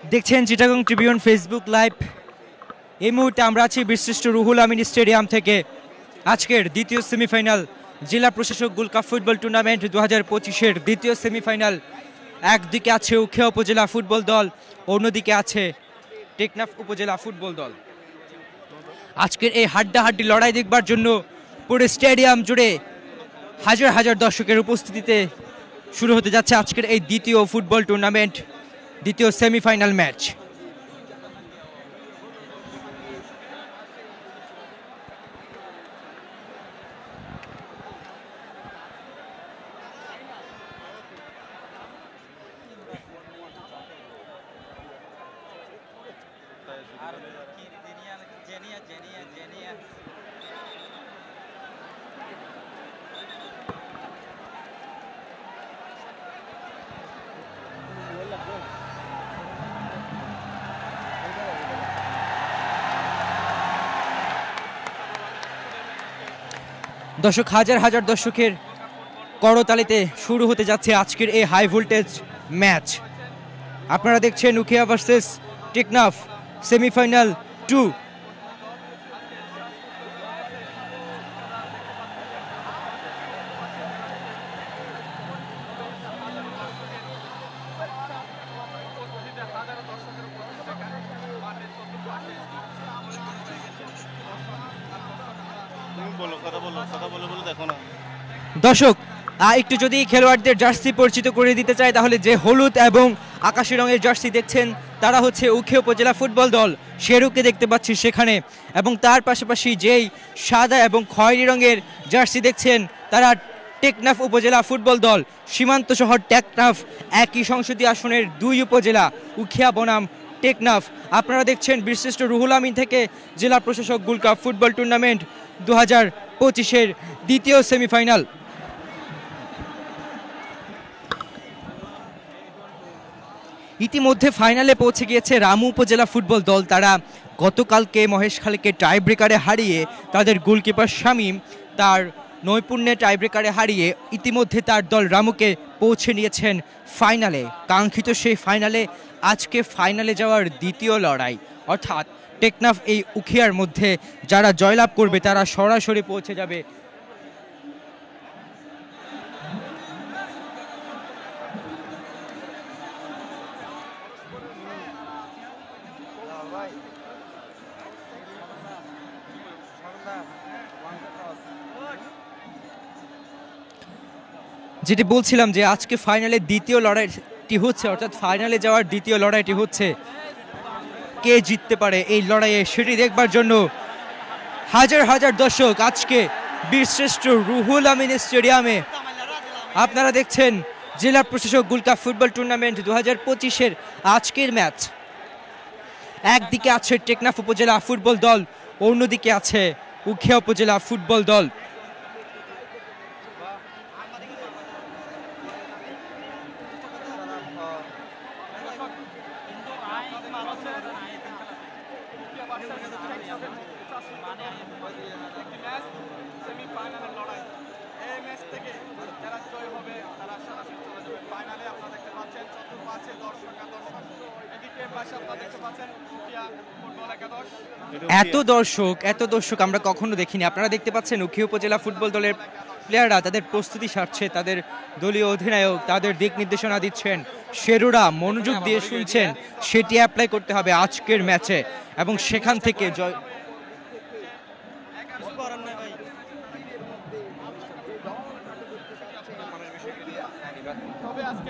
দেখছেন Chittagong Tribune Facebook live. এই মুহূর্তে আমরা আছি বীরশ্রেষ্ঠ রুহুল আমিন স্টেডিয়াম থেকে আজকের দ্বিতীয় সেমিফাইনাল জেলা প্রশাসক গোল্ড কাপ ফুটবল টুর্নামেন্ট 2025-এর দ্বিতীয় সেমিফাইনাল। একদিকে আছে উখিয়া উপজেলা ফুটবল দল, অন্যদিকে আছে টেকনাফ উপজেলা ফুটবল দল। আজকের এই হাড্ডাহাড্ডি লড়াই দেখবার জন্য পুরো স্টেডিয়াম জুড়ে হাজার হাজার দর্শকের উপস্থিতিতে শুরু হতে যাচ্ছে আজকের এই দ্বিতীয় ফুটবল টুর্নামেন্ট, দ্বিতীয় সেমিফাইনাল ম্যাচ। দর্শক, হাজার হাজার দর্শকের করতালিতে শুরু হতে যাচ্ছে আজকের এই হাই ভোল্টেজ ম্যাচ। আপনারা দেখছেন উখিয়া ভার্সেস টেকনাফ সেমিফাইনাল 2। দর্শক, একটু যদি খেলোয়াড়দের জার্সি পরিচিত করে দিতে চাই, তাহলে যে হলুদ এবং আকাশি রঙের জার্সি দেখছেন তারা হচ্ছে উখিয়া উপজেলা ফুটবল দল, শেরুকে দেখতে পাচ্ছি সেখানে। এবং তার পাশাপাশি যেই সাদা এবং খয়েরি রঙের জার্সি দেখছেন তারা টেকনাফ উপজেলা ফুটবল দল। সীমান্ত শহর টেকনাফ, একই সংসদীয় আসনের 2 উপজেলা, উখিয়া বনাম টেকনাফ। আপনারা দেখছেন বীরশ্রেষ্ঠ রুহুল আমিন থেকে জেলা প্রশাসক গোল্ড কাপ ফুটবল টুর্নামেন্ট 2025-এর দ্বিতীয় সেমিফাইনাল। ইতিমধ্যে ফাইনালে পৌঁছে গিয়েছে রামু উপজেলা ফুটবল দল। তারা গতকালকে মহেশখালীকে টাই ব্রেকারে হারিয়ে, তাদের গোলকিপার শামীম তার নৈপুণ্যে টাই ব্রেকারে হারিয়ে ইতিমধ্যে তার দল রামুকে পৌঁছে নিয়েছেন ফাইনালে। কাঙ্ক্ষিত সেই ফাইনালে আজকে ফাইনালে যাওয়ার দ্বিতীয় লড়াই, অর্থাৎ টেকনাফ এই উখিয়ার মধ্যে যারা জয়লাভ করবে তারা সরাসরি পৌঁছে যাবে যেটি বলছিলাম যে আজকে ফাইনালে দ্বিতীয় লড়াইটি হচ্ছে, অর্থাৎ ফাইনালে যাওয়ার দ্বিতীয় লড়াইটি হচ্ছে। কে জিততে পারে এই লড়াইয়ে সেটি দেখবার জন্য হাজার হাজার দর্শক আজকে বীরশ্রেষ্ঠ রুহুল আমিন স্টেডিয়ামে। আপনারা দেখছেন জেলা প্রশাসক গোল্ড কাপ ফুটবল টুর্নামেন্ট 2025-এর আজকের ম্যাচ। একদিকে আছে টেকনাফ উপজেলা ফুটবল দল, অন্যদিকে আছে উখিয়া উপজেলা ফুটবল দল। এত দর্শক আমরা কখনো দেখিনি। আপনারা দেখতে পাচ্ছেন উখিয়া উপজেলা ফুটবল দলের প্লেয়াররা তাদের প্রস্তুতি সারছে, তাদের দলীয় অধিনায়ক তাদের দিক নির্দেশনা দিচ্ছেন, শেরুরা মনোযোগ দিয়ে শুনছেন, সেটি অ্যাপ্লাই করতে হবে আজকের ম্যাচে এবং সেখান থেকে জয়।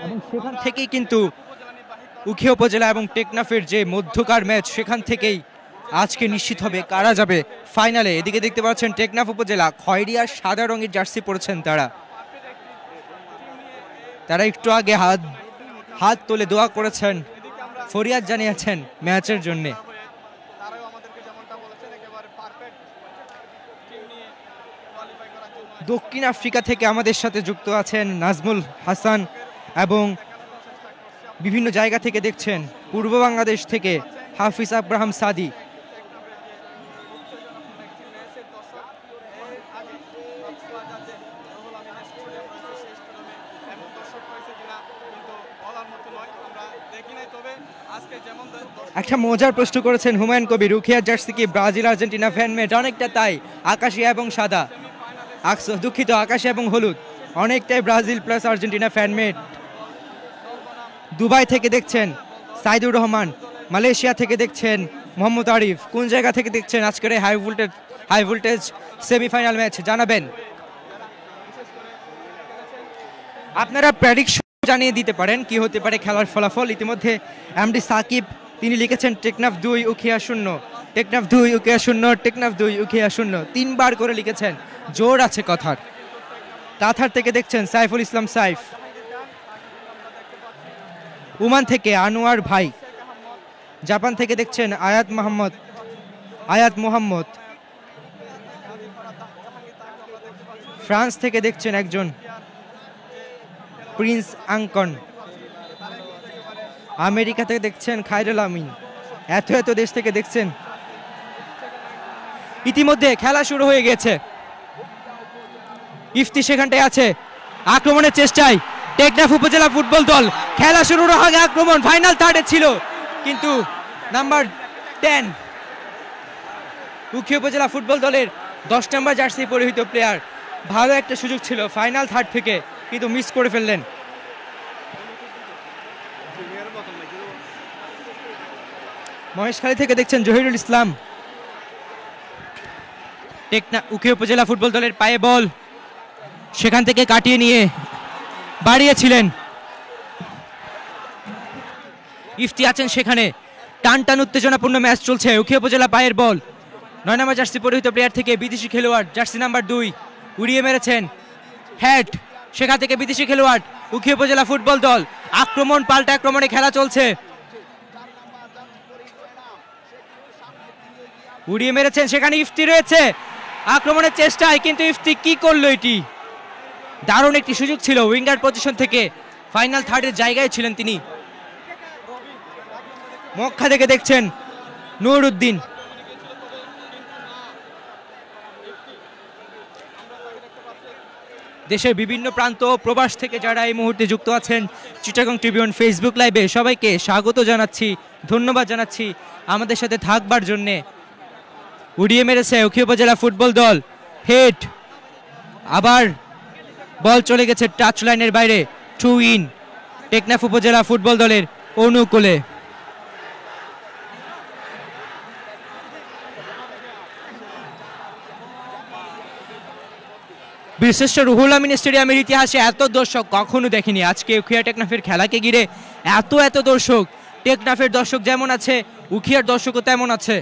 এবং সেখান থেকেই কিন্তু উখিয়া উপজেলা এবং টেকনাফের যে মধ্যকার ম্যাচ, সেখান থেকেই আজকে নিশ্চিত হবে কারা যাবে ফাইনালে। এদিকে দেখতে পাচ্ছেন টেকনাফ উপজেলা খয়েরি আর সাদা রঙের জার্সি পরেছেন তারা একটু আগে হাত তুলে দোয়া করেছেন, ফরিয়াদ জানিয়েছেন ম্যাচের জন্য। দক্ষিণ আফ্রিকা থেকে আমাদের সাথে যুক্ত আছেন নাজমুল হাসান এবং বিভিন্ন জায়গা থেকে দেখছেন পূর্ব বাংলাদেশ থেকে হাফিজ আব্রাহাম সাদি। একটা মজার প্রশ্ন করেছেন হুমায়ুন কবির, উখিয়ার জার্সি কি ব্রাজিল আর্জেন্টিনা ফ্যানমেড? অনেকটা তাই, আকাশি এবং সাদা, দুঃখিত আকাশি এবং হলুদ, অনেকটাই Brazil plus Argentina fan-made. Dubai থেকে দেখছেন সাইদুর রহমান, মালয়েশিয়া থেকে দেখছেন মোহাম্মদ আরিফ। কোন জায়গা থেকে দেখছেন আজকের এই হাই ভোল্টেজ সেমিফাইনাল ম্যাচ জানাবেন। আপনারা প্রেডিকশন জানিয়ে দিতে পারেন কি হতে পারে খেলার ফলাফল। ইতিমধ্যে এমডি সাকিব তিনি লিখেছেন টেকনাফ 2 উখিয়া 0, টেকনাফ 2 উখিয়া 0, টেকনাফ 2 উখিয়া 0, 3 বার করে লিখেছেন, জোর আছে কথার। কাতার থেকে দেখছেন সাইফুল ইসলাম সাইফ, ওমান থেকে আনোয়ার ভাই, জাপান থেকে দেখছেন আয়াত মোহাম্মদ, ফ্রান্স থেকে দেখছেন একজন প্রিন্স আঙ্কন, আমেরিকা থেকে দেখছেন খায়রুল আমিন। এত দেশ থেকে দেখছেন। ইতিমধ্যে খেলা শুরু হয়ে গেছে, ইফতি সেখানটায় আছে, আক্রমণের চেষ্টায় টেকনাফ উপজেলা ফুটবল দল। খেলা শুরুর আগে আক্রমণ, ফাইনাল থার্ডে ছিল, কিন্তু নাম্বার 10 উখিয়া উপজেলা ফুটবল দলের 10 নম্বর জার্সি পরিহিত প্লেয়ার, ভালো একটা সুযোগ ছিল ফাইনাল থার্ড থেকে, কিন্তু মিস করে ফেললেন। মহেশখালী থেকে দেখছেন জহিরুল ইসলাম, উখিয়া উপজেলা ফুটবল দলের পায়ে বল, সেখান থেকে কাটিয়ে নিয়ে বাড়িয়েছিলেন ইফতি আছেন সেখানে। টান উত্তেজনাপূর্ণ ম্যাচ চলছে। উখিয়া উপজেলা পায়ের বল, 9 নম্বর জার্সি পরিহিত প্লেয়ার থেকে বিদেশি খেলোয়াড় জার্সি নাম্বার 2 উড়িয়ে মেরেছেন হেড, সেখান থেকে বিদেশি খেলোয়াড়। উখিয়া উপজেলা ফুটবল দল আক্রমণ পাল্টা আক্রমণে খেলা চলছে, উড়িয়ে মেরেছেন, সেখানে ইফতি রয়েছে আক্রমণের চেষ্টায়, কিন্তু ইফতি কি করলো? এটি দারুণ একটি সুযোগ ছিল, উইঙ্গার পজিশন থেকে ফাইনাল থার্ডের জায়গায় ছিলেন তিনি। মক্কা থেকে দেখছেন নূর উদ্দিন, দেশের বিভিন্ন প্রান্ত প্রবাস থেকে যারা এই মুহূর্তে যুক্ত আছেন চিটাগং ট্রিবিউন ফেসবুক লাইভে, সবাইকে স্বাগত জানাচ্ছি, ধন্যবাদ জানাচ্ছি আমাদের সাথে থাকবার জন্যে। উড়িয়ে মেরেছে উখিয়া উপজেলা ফুটবল দল, হেড, আবার বল চলে গেছে টাচ লাইনের বাইরে, টু ইন টেকনাফ উপজেলা ফুটবল দলের অনুকূলে। বিশিষ্ট রুহুল আমিন স্টেডিয়ামের ইতিহাসে এত দর্শক কখনো দেখেনি। আজকে উখিয়া টেকনাফের খেলাকে ঘিরে এত দর্শক, টেকনাফের দর্শক যেমন আছে উখিয়ার দর্শকও তেমন আছে।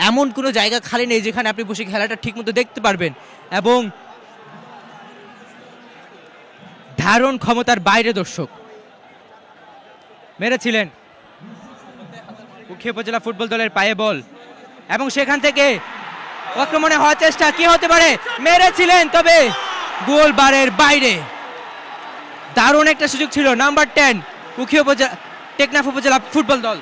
এমন কোনো জায়গা খালি নেই যেখানে আপনি বসে খেলাটা ঠিকমতো দেখতে পারবেন, এবং ধারণ ক্ষমতার বাইরে দর্শক মেরেছিলেন উখিয়া উপজেলা ফুটবল দলের পায়ে বল, এবং সেখান থেকে আক্রমণে হওয়ার চেষ্টা, কি হতে পারে? মেরেছিলেন, তবে গোল বারের বাইরে। দারুণ একটা সুযোগ ছিল, নাম্বার 10 উখিয়া উপজেলা টেকনাফ উপজেলা ফুটবল দল।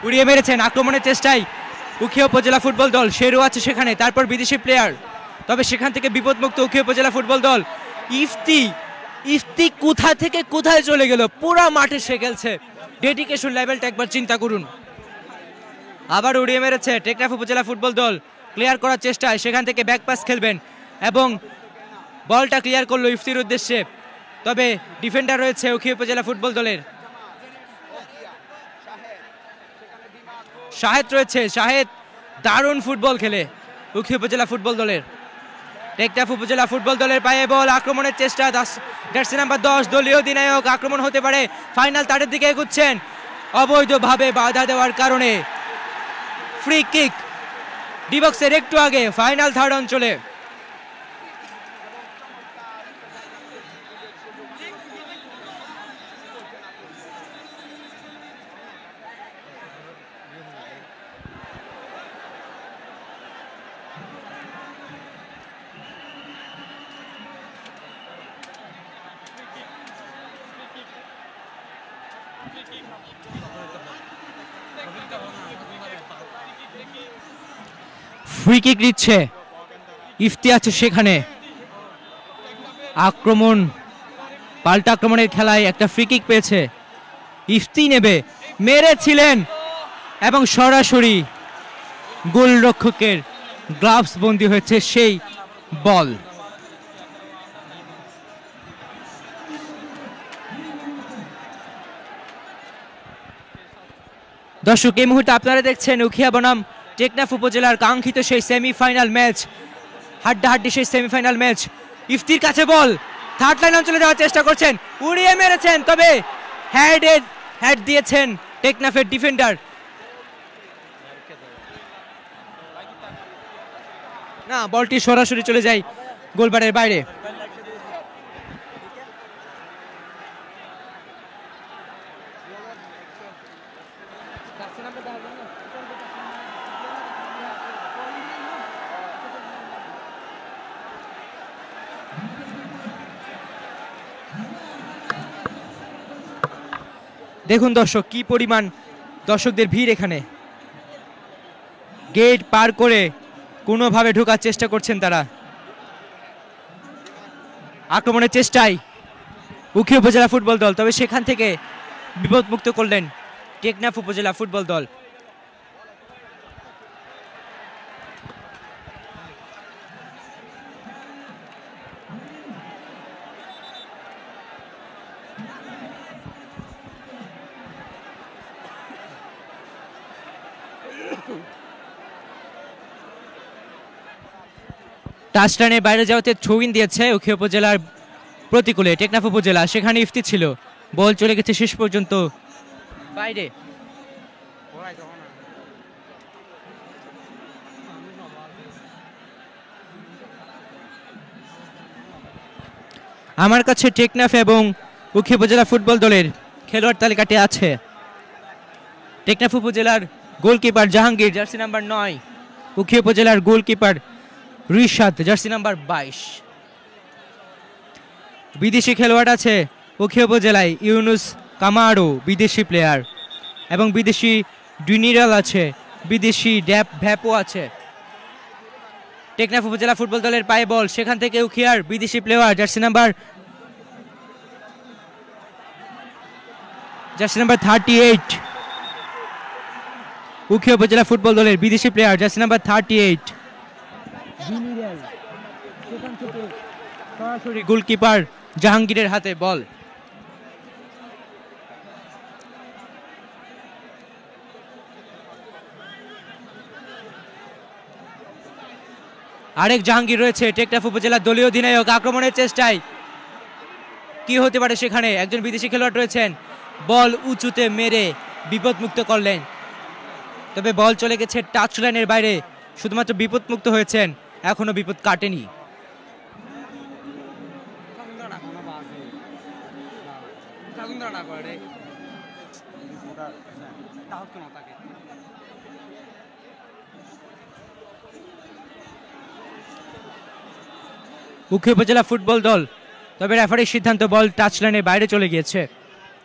উড়িয়ে মেরেছেন আক্রমণের চেষ্টায় উখিয়া উপজেলা ফুটবল দল, শেরু আছে সেখানে, তারপর বিদেশি প্লেয়ার, তবে সেখান থেকে বিপদমুক্ত উখিয়া উপজেলা ফুটবল দল। ইফতি কোথা থেকে কোথায় চলে গেল, পুরা মাঠে সে খেলছে, ডেডিকেশন লেভেলটা একবার চিন্তা করুন। আবার উড়িয়ে মেরেছে টেকনাফ উপজেলা ফুটবল দল, ক্লিয়ার করার চেষ্টায়, সেখান থেকে ব্যাক পাস খেলবেন এবং বলটা ক্লিয়ার করলো ইফতির উদ্দেশ্যে, তবে ডিফেন্ডার রয়েছে উখিয়া উপজেলা ফুটবল দলের, শাহেদ রয়েছে, শাহেদ দারুণ ফুটবল খেলে উখিয়া উপজেলা ফুটবল দলের। টেকনাফ উপজেলা ফুটবল দলের পায়ে বল, আক্রমণের চেষ্টা, জার্সি নাম্বার 10 দলীয় অধিনায়ক, আক্রমণ হতে পারে, ফাইনাল তারের দিকে এগুচ্ছেন, অবৈধভাবে বাধা দেওয়ার কারণে ফ্রি কিক, ডি বক্সের একটু আগে ফাইনাল থার্ড অঞ্চলে। ফ্রি কিক দিচ্ছে, ইফতি আছে সেখানে। আক্রমণ, পাল্টা আক্রমণের খেলায় একটা ফ্রি কিক পেয়েছে, ইফতি নেবে, মেরেছিলেন এবং সরাসরি গোলরক্ষকের গ্লাভস বন্দী হয়েছে সেই বল। দর্শক, এই মুহূর্তে আপনারা দেখছেন উখিয়া বনাম টেকনাফ উপজেলার কাঙ্ক্ষিত সেই সেমিফাইনাল ম্যাচ, হাড্ডাহাড্ডি সেই সেমিফাইনাল ম্যাচ। ইফতির কাছে বল, থার্ড লাইন অঞ্চলে যাওয়ার চেষ্টা করছেন, উড়িয়ে মেরেছেন, তবে হেড দিয়েছেন টেকনাফের ডিফেন্ডার। না, বলটি সরাসরি চলে যায় গোলবারের বাইরে। দেখুন দর্শক, কি পরিমাণ দর্শকদের ভিড় এখানে। গেট পার করে কোনোভাবে ঢোকার চেষ্টা করছেন তারা। আক্রমণের চেষ্টায় উখিয়া উপজেলা ফুটবল দল, তবে সেখান থেকে বিপদমুক্ত করলেন টেকনাফ উপজেলা ফুটবল দল। টাচলাইনের বাইরে যাওয়াতে ছবিন দিয়েছে উখিয়া উপজেলার প্রতিকূলে টেকনাফ উপজেলা, সেখানে ইফতি ছিল, বল চলে গেছে শেষ পর্যন্ত বাইরে। আমার কাছে টেকনাফ এবং উখিয়া উপজেলা ফুটবল দলের খেলোয়াড় তালিকাটি আছে। টেকনাফ উপজেলার goalkeeper Jahangir, jersey number 9। Ukhiya উপজেলার গোলকিপার রিশাদ, জার্সি নাম্বার 22। বিদেশি খেলোয়াড় আছে উখিয়া উপজেলায়, ইউনুস কামারো, বিদেশি প্লেয়ার, এবং বিদেশি ডুনিরাল আছে, বিদেশি ভ্যাপো আছে। টেকনাফ উপজেলা ফুটবল দলের পায়ে বল, সেখান থেকে উখিয়ার বিদেশি প্লেয়ার জার্সি নাম্বার 38। উখিয়া উপজেলা ফুটবল দলের বিদেশি প্লেয়ার জার্সি নাম্বার 38 সরাসরি গোলকিপার জাহাঙ্গীরের হাতে বল। আরেক জাহাঙ্গীর রয়েছে, টেকনাফ উপজেলা দলীয় অধিনায়ক। আক্রমণের চেষ্টায় কি হতে পারে, সেখানে একজন বিদেশি খেলোয়াড় রয়েছেন, বল উঁচুতে মেরে বিপদমুক্ত করলেন, তবে বল চলে গেছে টাচ লাইনের বাইরে। শুধুমাত্র বিপদমুক্ত হয়েছেন, এখনো বিপদ কাটেনি। উখিয়া উপজেলা ফুটবল দল, তবে রেফারির সিদ্ধান্ত, বল টাচ লাইনের বাইরে চলে গিয়েছে।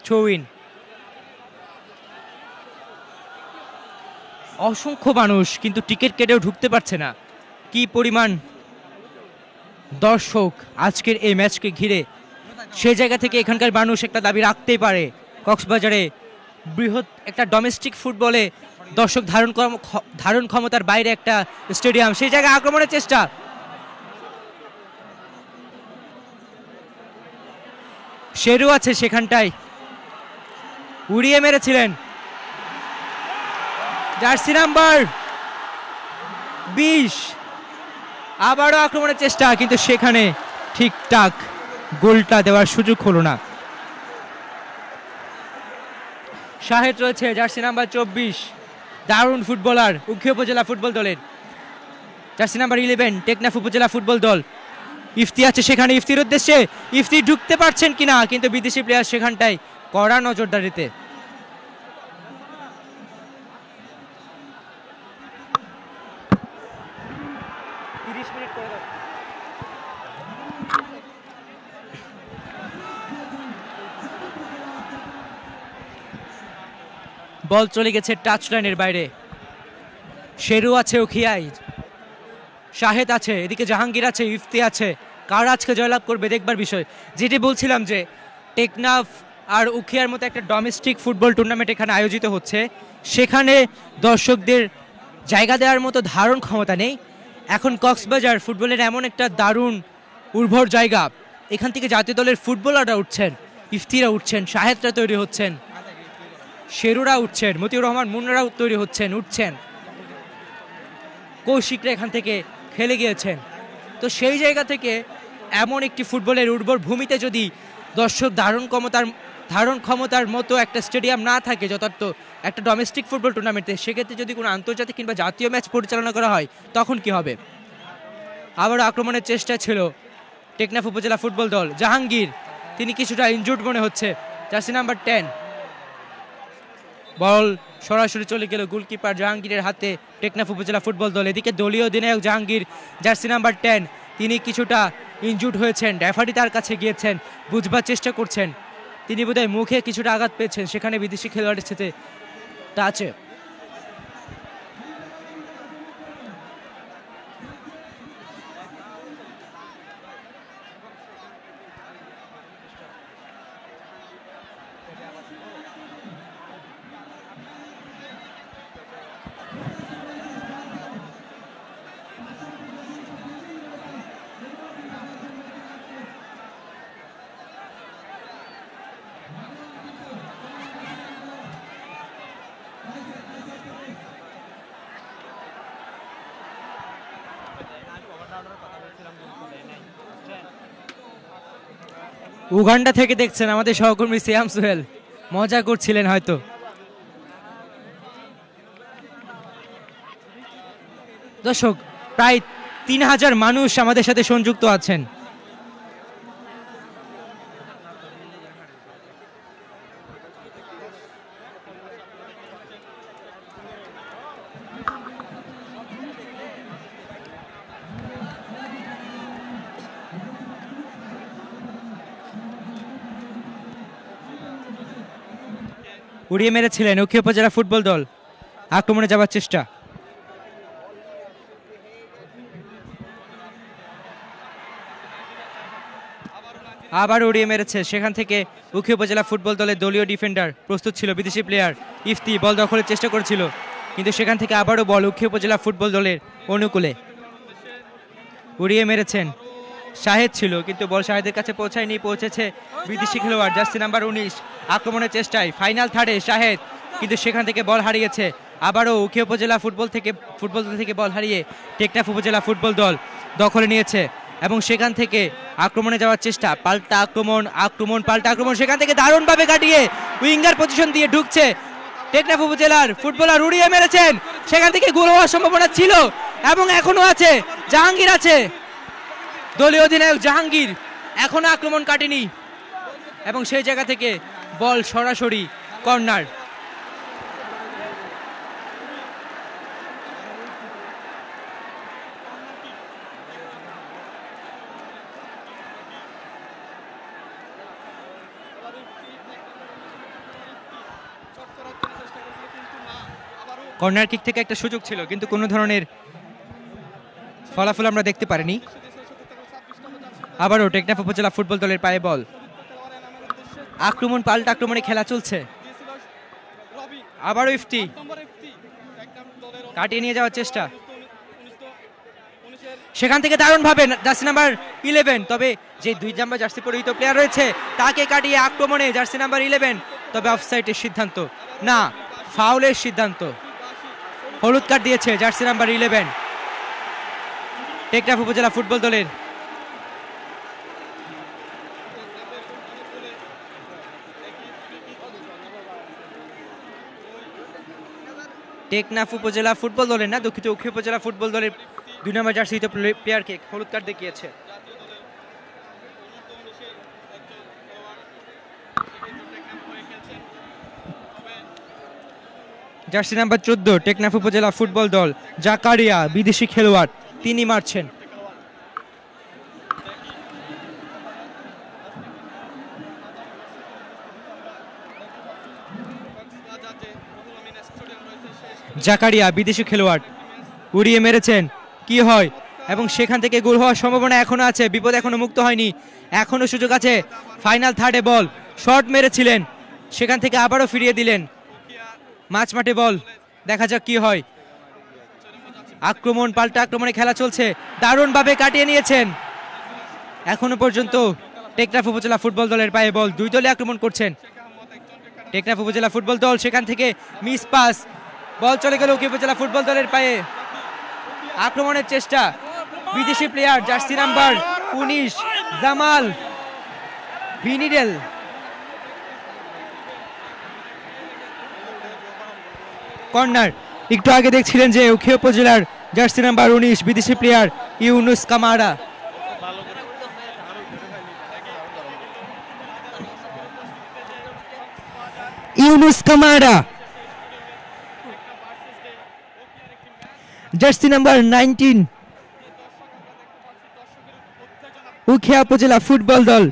ছুইন। অসংখ্য মানুষ কিন্তু টিকিট কেটেও ঢুকতে পারছে না। কি পরিমাণ দর্শক আজকের এই ম্যাচকে ঘিরে, সেই জায়গা থেকে এখানকার মানুষ একটা দাবি রাখতেই পারে, কক্সবাজারে বৃহৎ একটা ডোমেস্টিক ফুটবলে দর্শক ধারণ ক্ষমতার বাইরে একটা স্টেডিয়াম, সেই জায়গায় আক্রমণের চেষ্টা। শেরু আছে সেখানটায়, উড়িয়ে মেরেছিলেন জার্সি নাম্বার 20। আবারও আক্রমণের চেষ্টা, কিন্তু সেখানে ঠিকঠাক গোলটা দেওয়ার সুযোগ হলো না। শাহেদ রয়েছে, জার্সি নাম্বার 24, দারুণ ফুটবলার উখিয়া উপজেলা ফুটবল দলের। জার্সি নাম্বার 11 টেকনাফ উপজেলা ফুটবল দল। ইফতি আছে সেখানে, ইফতির উদ্দেশ্যে, ইফতি ঢুকতে পারছেন কিনা, কিন্তু বিদেশি প্লেয়ার সেখানটায় কড়া নজরদারিতে। বল চলে গেছে টাচ লাইনের বাইরে। শেরু আছে উখিয়ায়, শাহেদ আছে, এদিকে জাহাঙ্গীর আছে, ইফতি আছে। কার আজকে জয়লাভ করবে দেখবার বিষয়। যেটি বলছিলাম যে টেকনাফ আর উখিয়ার মতো একটা ডোমেস্টিক ফুটবল টুর্নামেন্ট এখানে আয়োজিত হচ্ছে, সেখানে দর্শকদের জায়গা দেওয়ার মতো ধারণ ক্ষমতা নেই। এখন কক্সবাজার ফুটবলের এমন একটা দারুণ উর্বর জায়গা, এখান থেকে জাতীয় দলের ফুটবলাররা উঠছেন, ইফতিরা উঠছেন, শাহেদরা তৈরি হচ্ছেন, শেরুরা উঠছেন, মতিউর রহমান মুন্নারাও তৈরি উঠছেন, কৌশিকরা এখান থেকে খেলে গিয়েছেন। তো সেই জায়গা থেকে এমন একটি ফুটবলের উর্বর ভূমিতে যদি দর্শক ধারণ ক্ষমতার মতো একটা স্টেডিয়াম না থাকে যথার্থ একটা ডোমেস্টিক ফুটবল টুর্নামেন্টে, সেক্ষেত্রে যদি কোনো আন্তর্জাতিক কিংবা জাতীয় ম্যাচ পরিচালনা করা হয় তখন কি হবে? আবারও আক্রমণের চেষ্টা ছিল টেকনাফ উপজেলা ফুটবল দল। জাহাঙ্গীর, তিনি কিছুটা ইনজুর্ড মনে হচ্ছে, জার্সি নাম্বার 10। বল সরাসরি চলে গেল গোলকিপার জাহাঙ্গীরের হাতে, টেকনাফ উপজেলা ফুটবল দল। এদিকে দলীয় অধিনায়ক জাহাঙ্গীর, জার্সি নাম্বার 10, তিনি কিছুটা ইনজুর্ড হয়েছেন। রেফারি তার কাছে গিয়েছেন, বুঝবার চেষ্টা করছেন। তিনি বোধহয় মুখে কিছুটা আঘাত পেয়েছেন, সেখানে বিদেশি খেলোয়াড়ের সাথে টাচে। উগান্ডা থেকে দেখছেন আমাদের সহকর্মী সিয়াম সোহেল, মজা করছিলেন হয়তো। দর্শক, প্রায় 3000 মানুষ আমাদের সাথে সংযুক্ত আছেন। উড়িয়ে মেরেছিলেন উখিয়া উপজেলা ফুটবল দল, আক্রমণে যাওয়ার চেষ্টা। আবার উড়িয়ে মেরেছে, সেখান থেকে উখিয়া উপজেলা ফুটবল দলের দলীয় ডিফেন্ডার প্রস্তুত ছিল, বিদেশি প্লেয়ার ইফতি বল দখলের চেষ্টা করেছিল, কিন্তু সেখান থেকে আবারও বল উখিয়া উপজেলা ফুটবল দলের অনুকূলে। উড়িয়ে মেরেছেন, শাহেদ ছিল, কিন্তু বল শাহেদের কাছে পৌঁছায়নি, পৌঁছেছে বিদেশি খেলোয়াড় জার্সি নাম্বার 19। আক্রমণের চেষ্টায় ফাইনাল থার্ডে শাহেদ, কিন্তু সেখান থেকে বল হারিয়েছে। আবারও উখিয়া উপজেলা ফুটবল দল থেকে বল হারিয়ে টেকনাফ উপজেলা ফুটবল দল দখলে নিয়েছে, এবং সেখান থেকে আক্রমণে যাওয়ার চেষ্টা, পাল্টা আক্রমণ, সেখান থেকে দারুণভাবে কাটিয়ে উইঙ্গার পজিশন দিয়ে ঢুকছে টেকনাফ উপজেলার ফুটবলার, উড়িয়ে মেরেছেন, সেখান থেকে গোল হওয়ার সম্ভাবনা ছিল এবং এখনো আছে। জাহাঙ্গীর আছে, দলীয় অধিনায়ক জাহাঙ্গীর, এখনো আক্রমণ কাটেনি, এবং সেই জায়গা থেকে বল সরাসরি কর্নার। কর্নার কিক থেকে একটা সুযোগ ছিল, কিন্তু কোনো ধরনের ফলাফল আমরা দেখতে পারিনি। আবারও টেকনাফ উপজেলা ফুটবল দলের পায়ে বল, আক্রমণ পাল্টা আক্রমণে খেলা চলছে। আবারও ইফতি কাটিয়ে নিয়ে যাওয়ার চেষ্টা, সেখান থেকে দারুণভাবে জার্সি নাম্বার 11, তবে যে 2 নাম্বার জার্সি পরিহিত প্লেয়ার রয়েছে তাকে কাটিয়ে আক্রমণে জার্সি নাম্বার 11, তবে অফসাইডের সিদ্ধান্ত না, ফাউলের সিদ্ধান্ত। হলুদ কার্ড দিয়েছে জার্সি নাম্বার 11 টেকনাফ উপজেলা ফুটবল দলের। টেকনাফ উপজেলা ফুটবল দলের না, দুঃখিত, উখিয়া উপজেলা ফুটবল দলের 2 নম্বর জার্সিতে প্লেয়ারকে হলুদ কার্ড দেখিয়েছে। জার্সি নাম্বার 14 টেকনাফ উপজেলা ফুটবল দল, জাকারিয়া, বিদেশি খেলোয়াড়, তিনি মারছেন। জাকারিয়া, বিদেশি খেলোয়াড়, উড়িয়ে মেরেছেন, কি হয় এবং সেখান থেকে গোল হওয়ার সম্ভাবনা এখনো আছে, বিপদ এখনো মুক্ত হয়নি, এখনো সুযোগ আছে। ফাইনাল থার্ডে বল, শট মেরেছিলেন, সেখান থেকে আবারও ফিরিয়ে দিলেন। মাঝ মাঠে বল, দেখা যাক কি হয়। আক্রমণ, পাল্টা আক্রমণে খেলা চলছে, দারুণভাবে কাটিয়ে নিয়েছেন। এখনো পর্যন্ত টেকনাফ উপজেলা ফুটবল দলের পায়ে বল, দুই দলে আক্রমণ করছেন। টেকনাফ উপজেলা ফুটবল দল, সেখান থেকে মিস পাস, বল চলে গেল উখিয়া উপজেলা ফুটবল দলের পায়ে। আক্রমণের চেষ্টা, বিদেশি প্লেয়ার জার্সি নাম্বার 19 জামাল ভিনিডেল। কর্নার, একটু আগে দেখছিলেন যে উখিয়া উপজেলার জার্সি নাম্বার 19 বিদেশি player Yunus Kamara. Yunus Kamara jersey number 19 Ukhiya উপজেলা ফুটবল দল,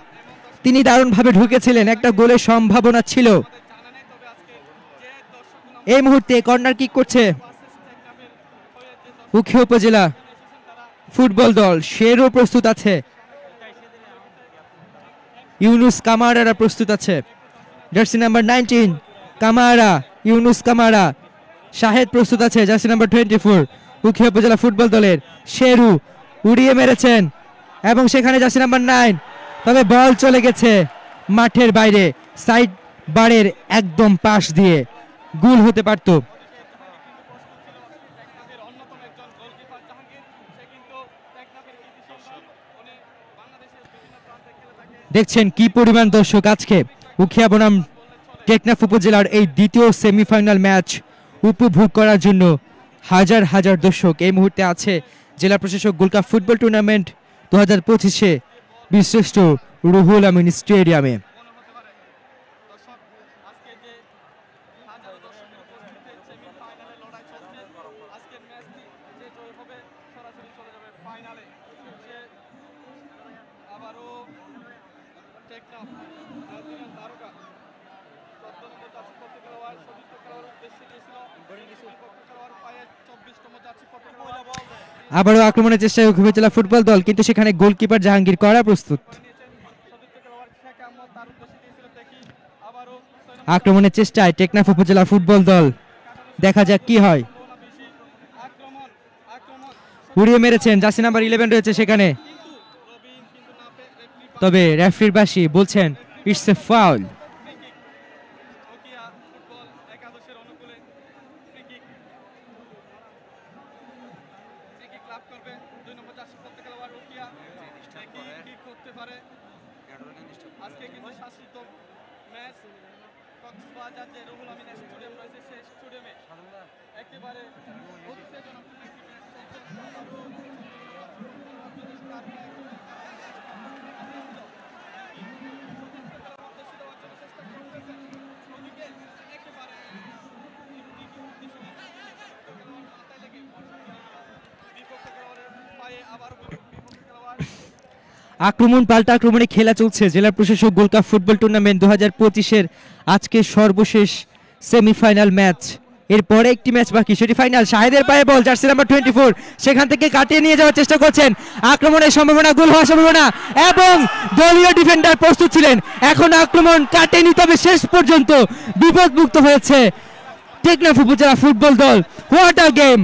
তিনি দারুণভাবে ঢুকেছিলেন, একটা গোলের সম্ভাবনা ছিল। এই মুহূর্তে কর্নার কিক করছে উখিয়া উপজেলা ফুটবল দল। শেরও প্রস্তুত আছে, ইউনুস কামারারা প্রস্তুত আছে। Jersey number 19 Camara, Yunus Camara. Shahed প্রস্তুত আছে, জার্সি নাম্বার 24 উখিয়া উপজেলা ফুটবল দলের। শেরু উড়িয়ে মেরেছেন এবং সেখানে জার্সি নাম্বার 9, তবে বল চলে গেছে মাঠের বাইরে, সাইড বারের একদম পাশ দিয়ে, গোল হতে পারত। দেখছেন কি পরিমাণ দর্শক আজকে উখিয়া বনাম টেকনাফ উপজেলার এই দ্বিতীয় সেমিফাইনাল ম্যাচ উপভোগ করার জন্য হাজার হাজার দর্শক এই মুহূর্তে আছে জেলা প্রশাসক গোল্ড কাপ ফুটবল টুর্নামেন্ট 2025-এ বিশিষ্ট রুহুল আমিন স্টেডিয়ামে। আবারও আক্রমণের চেষ্টায় উখিয়া জেলা ফুটবল দল, কিন্তু সেখানে গোলকিপার জাহাঙ্গীর করা প্রস্তুত। আক্রমণের চেষ্টায় টেকনাফ উপজেলা ফুটবল দল, দেখা যাক কি হয়। উড়িয়ে মেরেছেন, জার্সি নাম্বার 11 রয়েছে সেখানে, তবে রেফারির বাঁশি বলছেন ইটস এ ফাউল। আক্রমণ পাল্টা আক্রমণে খেলা চলছে জেলা প্রশাসক গোল্ড কাপ ফুটবল টুর্নামেন্ট 2025-এর আজকে সর্বশেষ সেমিফাইনাল ম্যাচ। এরপরে একটি ম্যাচ বাকি, সেটি ফাইনাল। শাহেদের পায়ে বল, জার্সি নাম্বার 24 সেখান থেকে কাটিয়ে নিয়ে যাওয়ার চেষ্টা করছেন। আক্রমণের সম্ভাবনা, গোল হওয়ার সম্ভাবনা, এবং দলীয় ডিফেন্ডার প্রস্তুত ছিলেন। এখন আক্রমণ কাটেনি, তবে শেষ পর্যন্ত বিপদমুক্ত হয়েছে টেকনাফ উপজেলা ফুটবল দল। What a game!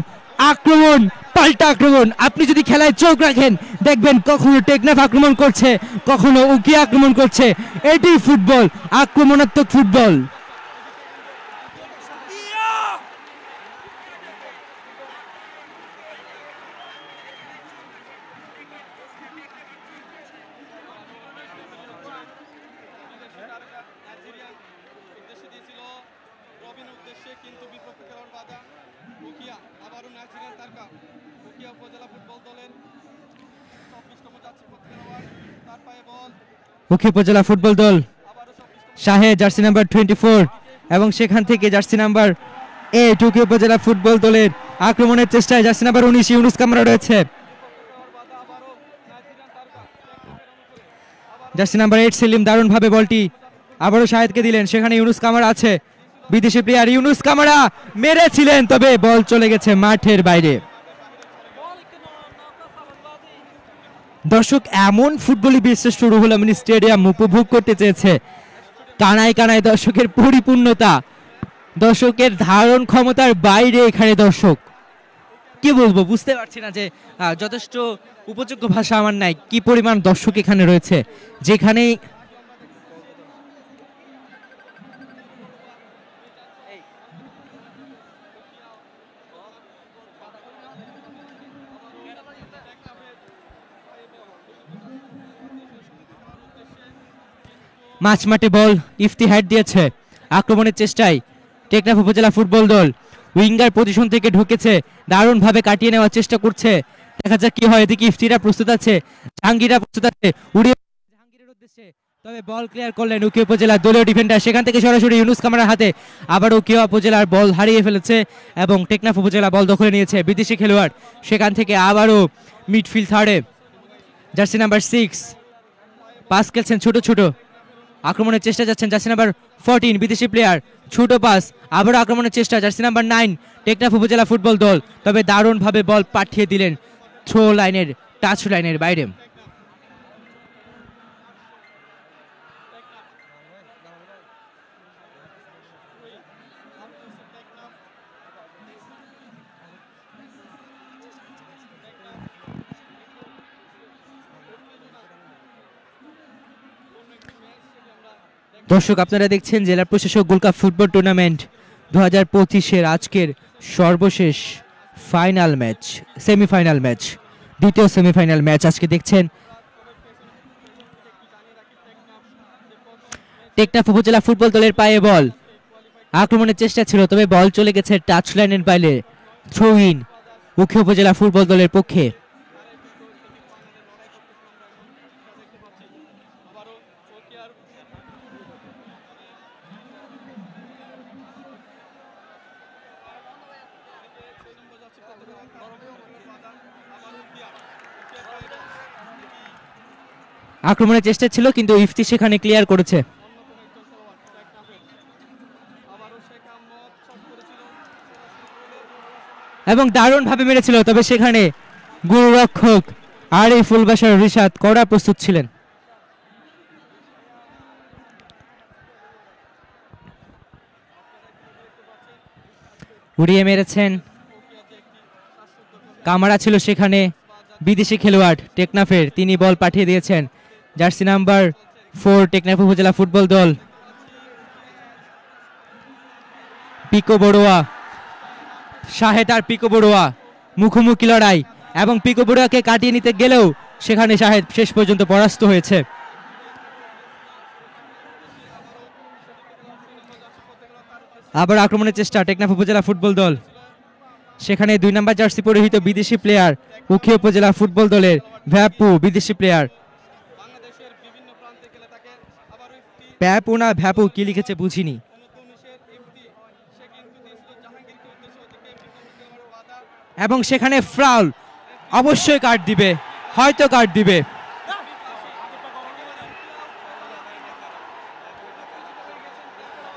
আক্রমণ পাল্টা আক্রমণ। আপনি যদি খেলায় চোখ রাখেন দেখবেন কখনো টেকনাফ আক্রমণ করছে, কখনো উখিয়া আক্রমণ করছে। এটি ফুটবল, আক্রমণাত্মক ফুটবল। উখিয়া উপজেলা ফুটবল দল, শাহেদ জার্সি নাম্বার 24 এবং সেখান থেকে জার্সি নাম্বার 8 উখিয়া উপজেলা ফুটবল দলের আক্রমণের চেষ্টায় জার্সি নাম্বার 19 ইউনুস কামারা রয়েছে। জার্সি নাম্বার 8 সেলিম দারুণভাবে বলটি আবারও শাহেদকে দিলেন, সেখানে ইউনুস কামারা আছে, বিদেশি প্লেয়ার ইউনুস কামারা মেরেছিলেন, তবে বল চলে গেছে মাঠের বাইরে। দর্শক এমন ফুটবলই বিশ্রেষ্ঠ রুহুল আমিন স্টেডিয়াম উপভোগ করতে চেয়েছে। কানায় কানায় দর্শকের পরিপূর্ণতা, দর্শকের ধারণ ক্ষমতার বাইরে এখানে দর্শক। কি বলবো বুঝতে পারছি না যে যথেষ্ট উপযোগ্য ভাষা আমার নাই, কি পরিমাণ দর্শক এখানে রয়েছে। যেখানে মাঝমাঠে বল ইফতি হেড দিয়েছে, আক্রমণের চেষ্টায় টেকনাফ উপজেলা ফুটবল দল উইঙ্গার পজিশন থেকে ঢুকেছে, দারুণভাবে কাটিয়ে নেওয়ার চেষ্টা করছে। দেখা যাক কি হয়। এদিকে ইফতিরা প্রস্তুত আছে, জাহাঙ্গীরা প্রস্তুত আছে, উড়িয়ে জাহাঙ্গীরের উদ্দেশ্যে, তবে বল ক্লিয়ার করলেন উকিয়া উপজেলার দলীয় ডিফেন্ডার। সেখান থেকে সরাসরি ইউনুস কামারার হাতে, আবার উকিয়া উপজেলার বল হারিয়ে ফেলেছে এবং টেকনাফ উপজেলা বল দখলে নিয়েছে। বিদেশি খেলোয়াড় সেখান থেকে আবারও মিডফিল্ড থার্ডে জার্সি নাম্বার 6 পাস খেলছেন ছোট ছোট, আক্রমণের চেষ্টা যাচ্ছেন জার্সি নাম্বার 14 বিদেশি প্লেয়ার, ছোট পাস, আবারও আক্রমণের চেষ্টা জার্সি নাম্বার 9 টেকনাফ উপজেলা ফুটবল দল, তবে দারুণভাবে বল পাঠিয়ে দিলেন থ্রো লাইনের টাচ লাইনের বাইরে। দর্শক আপনারা দেখছেন জেলা প্রশাসক গোল্ড কাপ ফুটবল টুর্নামেন্ট 2025-এর আজকের সর্বশেষ ফাইনাল ম্যাচ, সেমিফাইনাল ম্যাচ, দ্বিতীয় সেমিফাইনাল ম্যাচ আজকে দেখছেন। টেকনাফ উপজেলা ফুটবল দলের পায়ে বল, আক্রমণের চেষ্টা ছিল, তবে বল চলে গেছে টাচ লাইনের বাইরে, থ্রো ইন উখিয়া উপজেলা ফুটবল দলের পক্ষে। আক্রমণের চেষ্টা ছিল কিন্তু ইফতি সেখানে ক্লিয়ার করেছে এবং দারুণভাবে মেরেছিল, তবে সেখানে গোলরক্ষক আরিফুল বাশার রিশাদ কড়া প্রস্তুত ছিলেন। উড়িয়ে মেরেছেন, কামারা ছিল সেখানে, বিদেশি খেলোয়াড় টেকনাফের, তিনি বল পাঠিয়ে দিয়েছেন জার্সি নাম্বার 4 টেকনাফ উপজেলা ফুটবল দল পিকো বড়ুয়া, শাহেদ আর পিকো বড়ুয়া মুখোমুখি লড়াই এবং পিকো বড়ুয়াকে কাটিয়ে নিতে গেলেও সেখানে শাহেদ শেষ পর্যন্ত পরাস্ত হয়েছে। আবার আক্রমণের চেষ্টা টেকনাফ উপজেলা ফুটবল দল, সেখানে 2 নম্বর জার্সি পরিহিত বিদেশি প্লেয়ার উখিয়া উপজেলা ফুটবল দলের ভ্যাপু, বিদেশি প্লেয়ার, ভ্যাপু না ভ্যাপু কি লিখেছে বুঝিনি। এবং সেখানে ফাউল, অবশ্যই কার্ড দিবে, হয়তো কার্ড দিবে।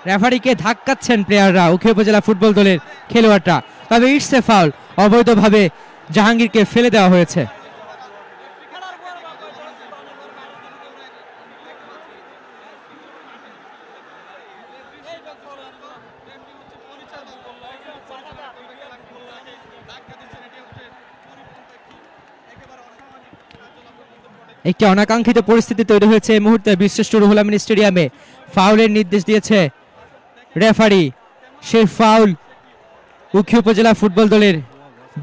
রেফারিকে ধাক্কাচ্ছেন প্লেয়াররা, উখিয়া উপজেলা ফুটবল দলের খেলোয়াড়রা, তবে ইটস এ ফাউল, অবৈধভাবে জাহাঙ্গীরকে ফেলে দেওয়া হয়েছে। একটি অনাকাঙ্ক্ষিত পরিস্থিতি তৈরি হয়েছে এই মুহূর্তে বিশ্রেষ্ঠ রুহুল আমিন স্টেডিয়ামে। ফাউলের নির্দেশ দিয়েছে রেফারি, সেই ফাউল উখিয়া উপজেলা ফুটবল দলের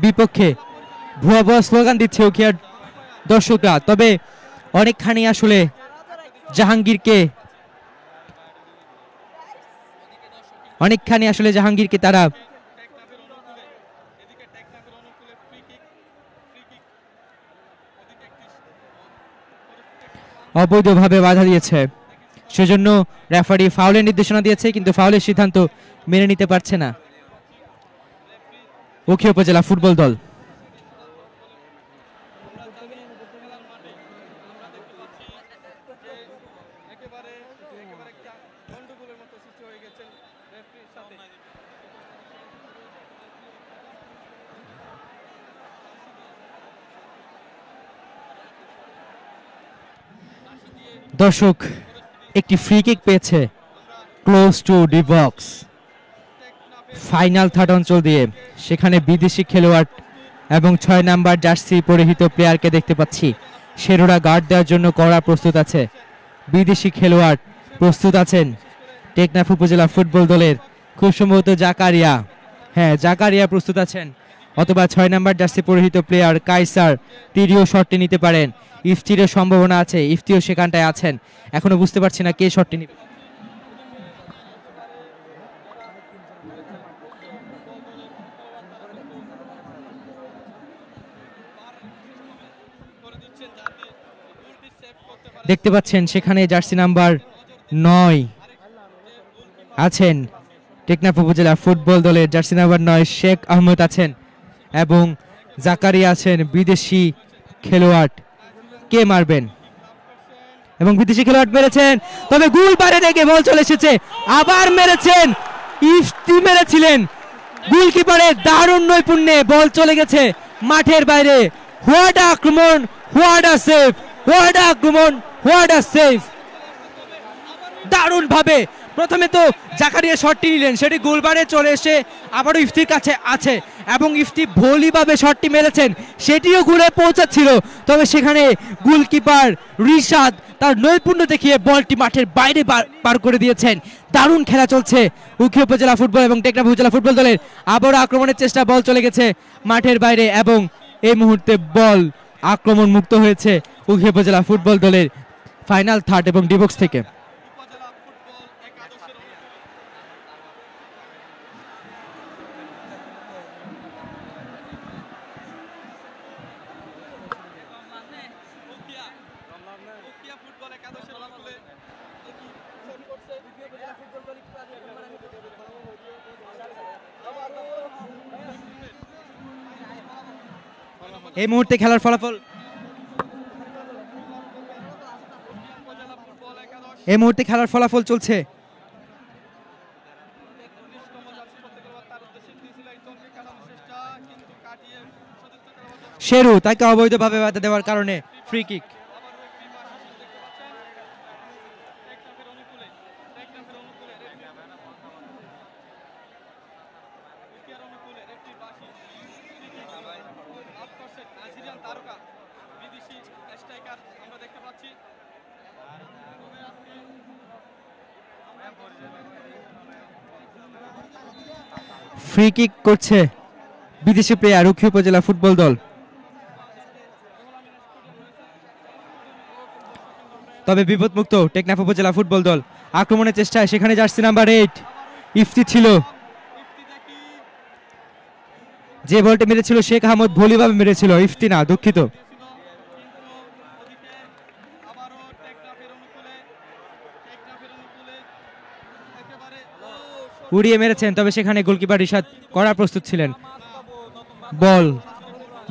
বিপক্ষে। ভুয়া ভুয়া স্লোগান দিচ্ছে উখিয়ার দর্শকরা, তবে অনেকখানি আসলে জাহাঙ্গীরকে তারা অবৈধভাবে বাধা দিয়েছে, সেজন্য রেফারি ফাউলের নির্দেশনা দিয়েছে, কিন্তু ফাউলের সিদ্ধান্ত মেনে নিতে পারছে না উখিয়া উপজেলা ফুটবল দল। দর্শক একটি ফ্রি কিক পেয়েছে close two D box, final third অঞ্চল দিয়ে। সেখানে বিদেশি খেলোয়াড় এবং 6 নাম্বার জার্সি পরিহিত প্লেয়ারকে দেখতে পাচ্ছি। শেরোরা গার্ড দেওয়ার জন্য কড়া প্রস্তুত আছে। বিদেশি খেলোয়াড় প্রস্তুত আছেন টেকনাফ উপজেলা ফুটবল দলের, খুব সম্ভবত জাকারিয়া। হ্যাঁ, জাকারিয়া প্রস্তুত আছেন, অথবা 6 নাম্বার জার্সি পরিহিত প্লেয়ার কাইসার, তিনিও শটটি নিতে পারেন। ইফতিরও সম্ভাবনা আছে, ইফতিও সেখানটায় আছেন। এখনো বুঝতে পারছি না কে শটটি নিবে। দেখতে পাচ্ছেন সেখানে জার্সি নাম্বার 9 আছেন টেকনাফ উপজেলা ফুটবল দলের, জার্সি নাম্বার 9 শেখ আহমদ আছেন এবং জাকারিয়া আছেন। বিদেশি খেলোয়াড় কে মারবেন, এবং বিদেশি খেলোয়াড় মেরেছেন, তবে গোল পারে রেখে বল চলে এসেছে, আবার মেরেছেন, ইফতি মেরেছিলেন। গোলকিপারের দারুণ নৈপুণ্যে বল চলে গেছে মাঠের বাইরে। হোয়াট আক্রমণ, হোয়াট আ সেভ, হোয়াট আক্রমণ, হোয়াট আ সেভ। দারুণ ভাবে প্রথমে তো জাকারিয়া শটটি নিলেন, সেটি গোলবারে চলে এসে আবারও ইফতির কাছে আছে, এবং ইফতি ভলিভাবে শটটি মেরেছেন, সেটিও গোলে পৌঁছাচ্ছিল, তবে সেখানে গোলকিপার রিশাদ তার নৈপুণ্য দেখিয়ে বলটি মাঠের বাইরে পার করে দিয়েছেন। দারুণ খেলা চলছে উখিয়া উপজেলা ফুটবল এবং টেকনাফ উপজেলা ফুটবল দলের। আবারও আক্রমণের চেষ্টা, বল চলে গেছে মাঠের বাইরে, এবং এই মুহূর্তে বল আক্রমণ মুক্ত হয়েছে উখিয়া উপজেলা ফুটবল দলের ফাইনাল থার্ড এবং ডিবক্স থেকে। এই মুহূর্তে খেলার ফলাফল, এই মুহূর্তে খেলার ফলাফল চলছে। শেরু তাকে অবৈধভাবে বাধা দেওয়ার কারণে ফ্রি কিক। ফ্রি কিক করছে বিদেশি প্লেয়ার উখিয়া উপজেলা ফুটবল দল। তবে বিপদমুক্ত টেকনাফ উপজেলা ফুটবল দল। আক্রমণের চেষ্টায় সেখানে জার্সি নাম্বার 8 ইফতি ছিল, যে বলটি মেরেছিল শেখ আহমদ ভলিভাবে মেরেছিল, ইফতি না, দুঃখিত। উড়িয়ে মেরেছেন, তবে সেখানে গোলকিপার রিশাদ করার প্রস্তুত ছিলেন। বল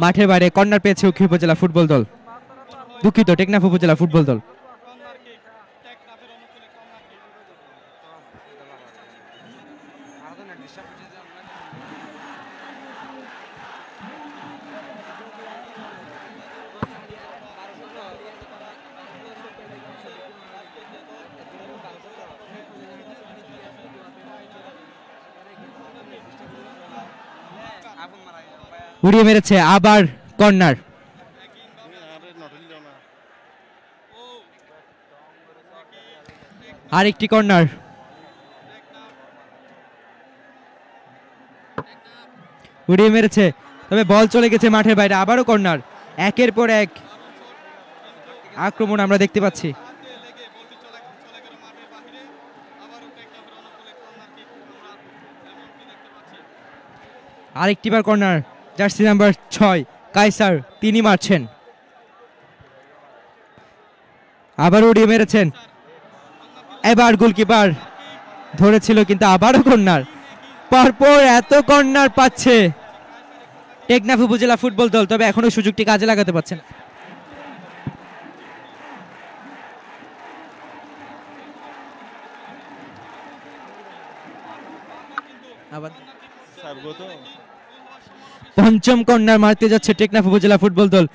মাঠের বাইরে, কর্নার পেয়েছে উখিয়া উপজেলা ফুটবল দল, দুঃখিত টেকনাফ উপজেলা ফুটবল দল। উড়িয়ে মেরেছে, আবার কর্নার। আরেকটি কর্নার, উড়িয়ে মেরেছে, তবে বল চলে গেছে মাঠের বাইরে। আবারও কর্নার, একের পর এক আক্রমণ আমরা দেখতে পাচ্ছি। আরেকটিবার কর্নার, জার্সি নাম্বার 6 কাইসার, তিনি মারছেন, আবার উড়িয়ে মেরেছেন। এবার গোলকিপার ধরেছিল, কিন্তু আবারও কর্নার। পরপর এত কর্নার পাচ্ছে টেকনাফ উপজেলা ফুটবল দল, তবে এখনো সুযোগটি কাজে লাগাতে পারছেন। পঞ্চম কর্নার মারতে যাচ্ছে টেকনাফ উপজেলা ফুটবল দল।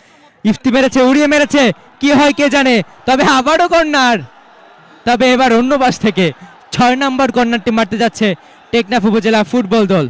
ইফতি মেরেছে, উড়িয়ে মেরেছে, কি হয় কে জানে। তবে আবারও কর্নার, তবে এবার অন্য পাশ থেকে 6 নম্বর কর্নারটি মারতে যাচ্ছে টেকনাফ উপজেলা ফুটবল দল।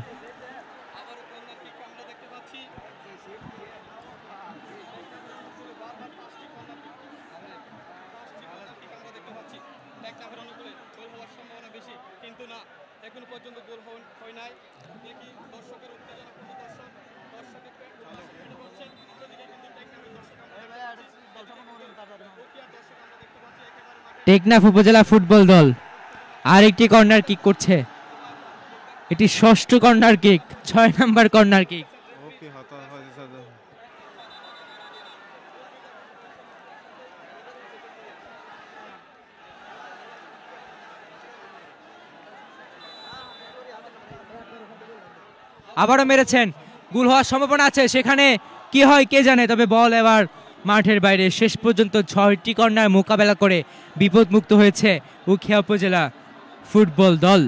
টেকনাফ উপজেলা ফুটবল দল আরেকটি কর্নার কিক করছে, এটি ষষ্ঠ কর্নার কিক, 6 নম্বর কর্নার কিক। আবারও মেরেছেন, গোল হওয়ার সম্ভাবনা আছে, সেখানে কি হয় কে জানে। তবে বল এবার মাঠের বাইরে। শেষ পর্যন্ত 6টি কর্নার মোকাবেলা করে বিপদমুক্ত হয়েছে উখিয়া উপজেলা ফুটবল দল।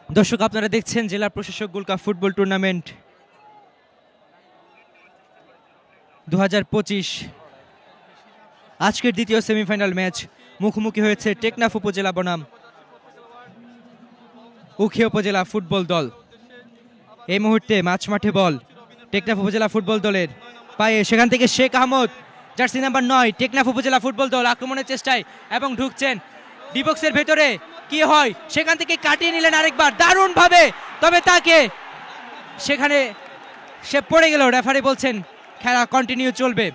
দর্শক আপনারা দেখছেন জেলা প্রশাসক গোল্ড কাপ ফুটবল টুর্নামেন্ট 2025 আজকের দ্বিতীয় সেমিফাইনাল ম্যাচ। মুখোমুখি হয়েছে টেকনাফ উপজেলা বনাম উখিয়া উপজেলা ফুটবল দল। এই মুহূর্তে মাঠে বল টেকনাফ উপজেলা ফুটবল দলের পায়ে, সেখান থেকে শেখ আহমদ জার্সি নাম্বার 9 টেকনাফ উপজেলা ফুটবল দল আক্রমণের চেষ্টায় এবং ঢুকছেন ডিবক্সের ভেতরে, কি হয় সেখান থেকে কাটিয়ে নিলেন আরেকবার দারুণ ভাবে, তবে তাকে সেখানে সে পড়ে গেল। রেফারি বলছেন খেলা কন্টিনিউ চলবে।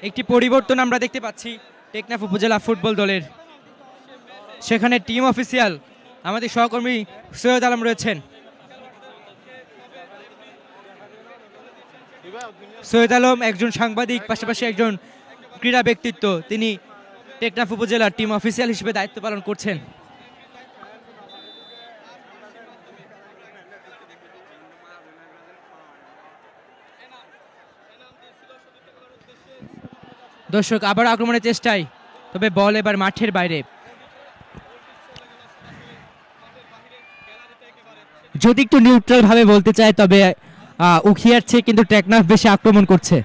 একটি পরিবর্তন আমরা দেখতে পাচ্ছি টেকনাফ উপজেলা ফুটবল দলের, সেখানে টিম অফিসিয়াল আমাদের সহকর্মী সৈয়দ আলম রয়েছেন। সৈয়দ আলম একজন সাংবাদিক, পাশাপাশি একজন ক্রীড়া ব্যক্তিত্ব, তিনি টেকনাফ উপজেলার টিম অফিসিয়াল হিসেবে দায়িত্ব পালন করছেন। দর্শক আবার আক্রমণের চেষ্টায়, তবে বল এবার মাঠের বাইরে। যদি একটু নিউট্রাল ভাবে বলতে চাই তবে উখিয়ার চেয়ে কিন্তু টেকনাফ বেশি আক্রমণ করছে।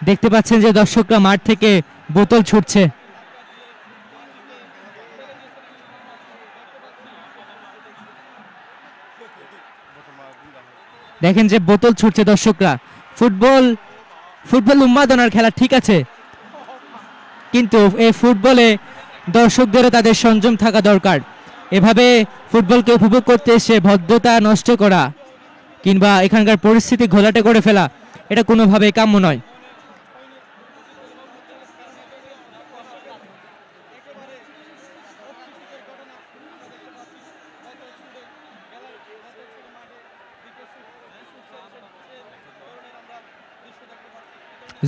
দেখতে পাচ্ছেন যে দর্শকরা মাঠ থেকে বোতল ছুটছে। দেখেন যে বোতল ছুটছে দর্শকরা। ফুটবল উন্মাদনার খেলা, ঠিক আছে, কিন্তু এই ফুটবলে দর্শকদেরও তাদের সংযম থাকা দরকার। এভাবে ফুটবলকে উপভোগ করতে এসে ভদ্রতা নষ্ট করা কিংবা এখানকার পরিস্থিতি ঘোলাটে করে ফেলা, এটা কোনোভাবেই কাম্য নয়।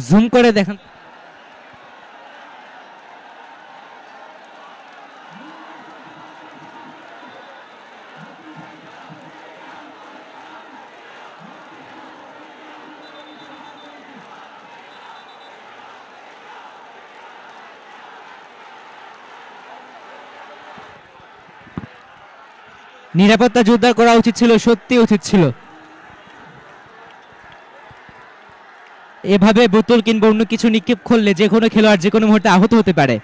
জুম করে দেখেন, নিরাপত্তা জোরদার করা উচিত ছিল, সত্যি উচিত ছিল। এভাবে বোতল কিংবা অন্য কিছু নিক্ষেপ করলে যে কোনো খেলোয়াড় যে কোনো মুহূর্তে আহত হতে পারে।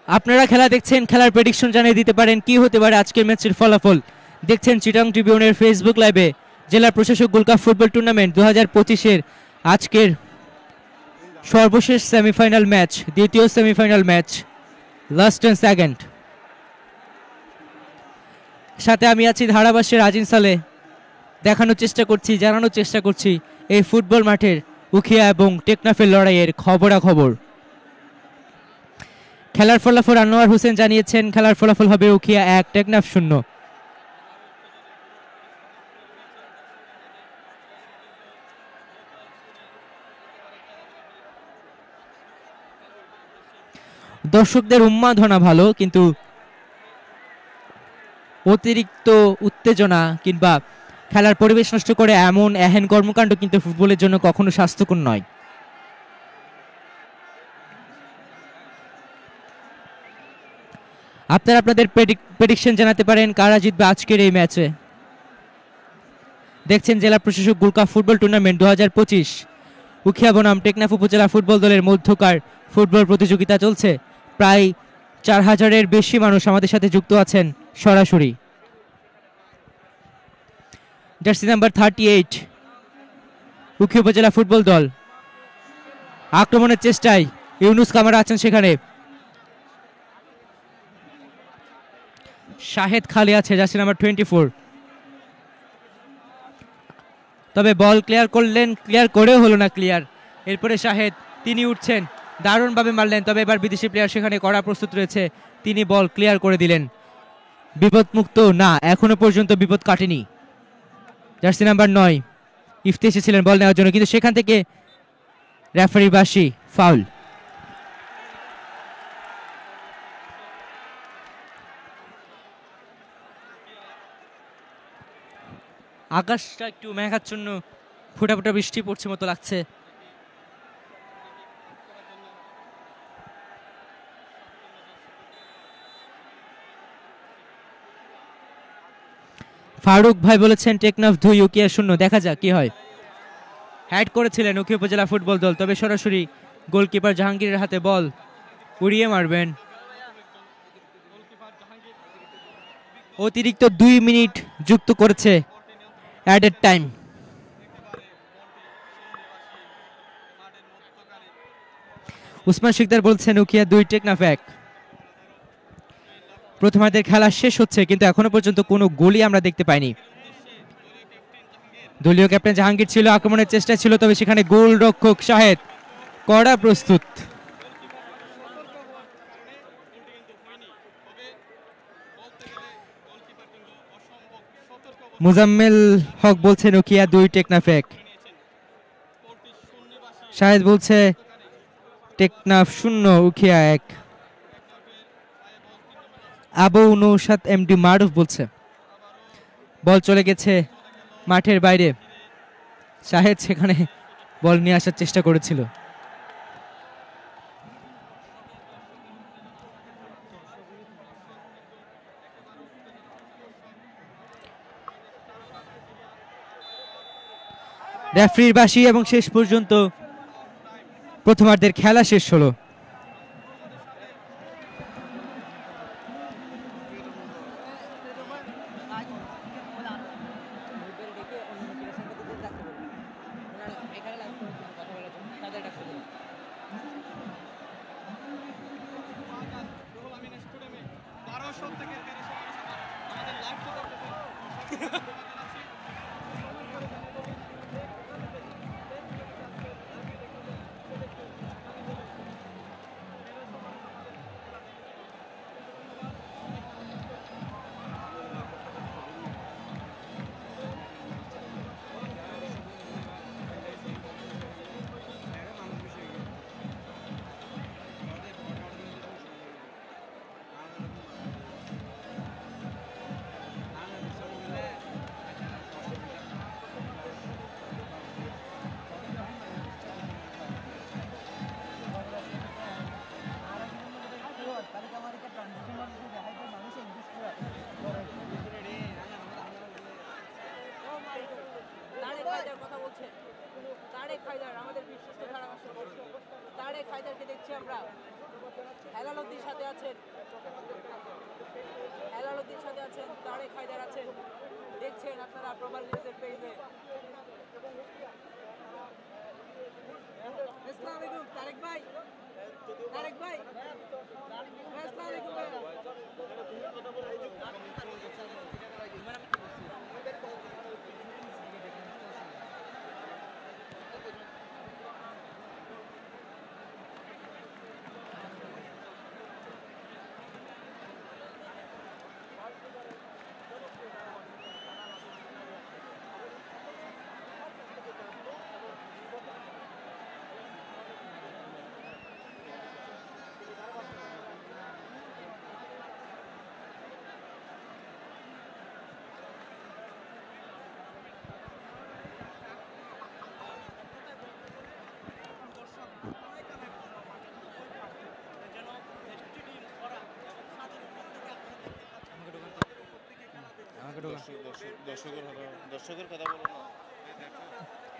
আপনারা খেলা দেখছেন, খেলার প্রেডিকশন জানিয়ে দিতে পারেন কি হতে পারে আজকের ম্যাচের ফলাফল। দেখছেন চিটাং ট্রিবিউনের ফেসবুক লাইভে জেলা প্রশাসক গোল্ড কাপ ফুটবল টুর্নামেন্ট 2025-এর আজকের সর্বশেষ সেমিফাইনাল ম্যাচ, দ্বিতীয় semifinal match, last and second. সাথে আমি আছি ধারাভাষ্যের আজিন সালে। দেখানোর চেষ্টা করছি, জানানোর চেষ্টা করছি এই ফুটবল মাঠের উখিয়া এবং টেকনাফের লড়াইয়ের খবরাখবর। খেলার ফলাফল আনোয়ার হোসেন জানিয়েছেন খেলার ফলাফল হবে উখিয়া 1 টেকনাফ 0। দর্শকদের উন্মাদনা ভালো, কিন্তু অতিরিক্ত উত্তেজনা কিংবা খেলার পরিবেশ নষ্ট করে এমন এহেন কর্মকাণ্ড কিন্তু ফুটবলের জন্য কখনো স্বাস্থ্যকর নয়। আপনারা আপনাদের প্রেডিকশন জানাতে পারেন কারা জিতবে আজকের এই ম্যাচে। দেখছেন জেলা প্রশাসক gold cup football tournament 2025 Ukhiya বনাম টেকনাফ উপজেলা ফুটবল দলের মধ্যকার ফুটবল প্রতিযোগিতা চলছে। প্রায় 4000-এর বেশি মানুষ আমাদের সাথে যুক্ত আছেন সরাসরি। জার্সি নাম্বার 38 উখিয়া উপজেলা ফুটবল দল আক্রমণের চেষ্টায় ইউনুস কামারা আছেন সেখানে। শাহেদ খালি আছে জার্সি নাম্বার 24। তবে বল ক্লিয়ার করলেন, ক্লিয়ার করেও হলো না ক্লিয়ার। এরপরে শাহেদ তিনি উঠছেন, দারুণভাবে মারলেন, তবে এবার বিদেশি প্লেয়ার সেখানে করা প্রস্তুত রয়েছে, তিনি বল ক্লিয়ার করে দিলেন। বিপদমুক্ত না, এখনো পর্যন্ত বিপদ কাটেনি। জার্সি নাম্বার 9 ইফতি এসেছিলেন বল নেওয়ার জন্য, কিন্তু সেখান থেকে রেফারি বাসি ফাউল। আকাশটা একটু মেঘাচ্ছন্ন, ফোঁটা ফোঁটা বৃষ্টি পড়ছে মতো লাগছে। ফারুক ভাই বলেছেন টেকনাফ 2 উখিয়া 0। দেখা যাক কি হয়। হ্যাড করেছিলেন উখিয়া উপজেলা ফুটবল দল, তবে সরাসরি গোলকিপার জাহাঙ্গীরের হাতে বল উড়িয়ে মারবেন। অতিরিক্ত 2 মিনিট যুক্ত করেছে অ্যাডেড টাইম। উসমান শিকদার বলছেন উখিয়া 2 টেকনাফ 1। প্রথমার্ধের খেলা শেষ হচ্ছে, কিন্তু এখনো পর্যন্ত কোনো গোলই আমরা দেখতে পাইনি। দলীয় ক্যাপ্টেন জাহাঙ্গীর ছিল, আক্রমণের চেষ্টা ছিল, তবে সেখানে গোলরক্ষক শাহেদ কড়া প্রস্তুত। মুজাম্মেল হক বলছেন উখিয়া 2 টেকনাফ 1। শাহেদ বলছে টেকনাফ 0 উখিয়া 1। আবু নৌশাদ এমডি মারুফ বলছে বল চলে গেছে মাঠের বাইরে। শাহেদ সেখানে বল নিয়ে আসার চেষ্টা করেছিল। রেফারির বাঁশি এবং শেষ পর্যন্ত প্রথমার্ধের খেলা শেষ হলো।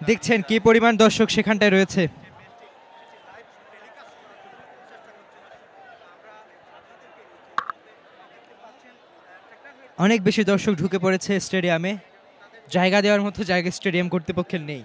দেখছেন কি পরিমাণ দর্শক সেখানটায় রয়েছে। অনেক বেশি দর্শক ঢুকে পড়েছে স্টেডিয়ামে, জায়গা দেওয়ার মতো জায়গা স্টেডিয়াম কর্তৃপক্ষের নেই।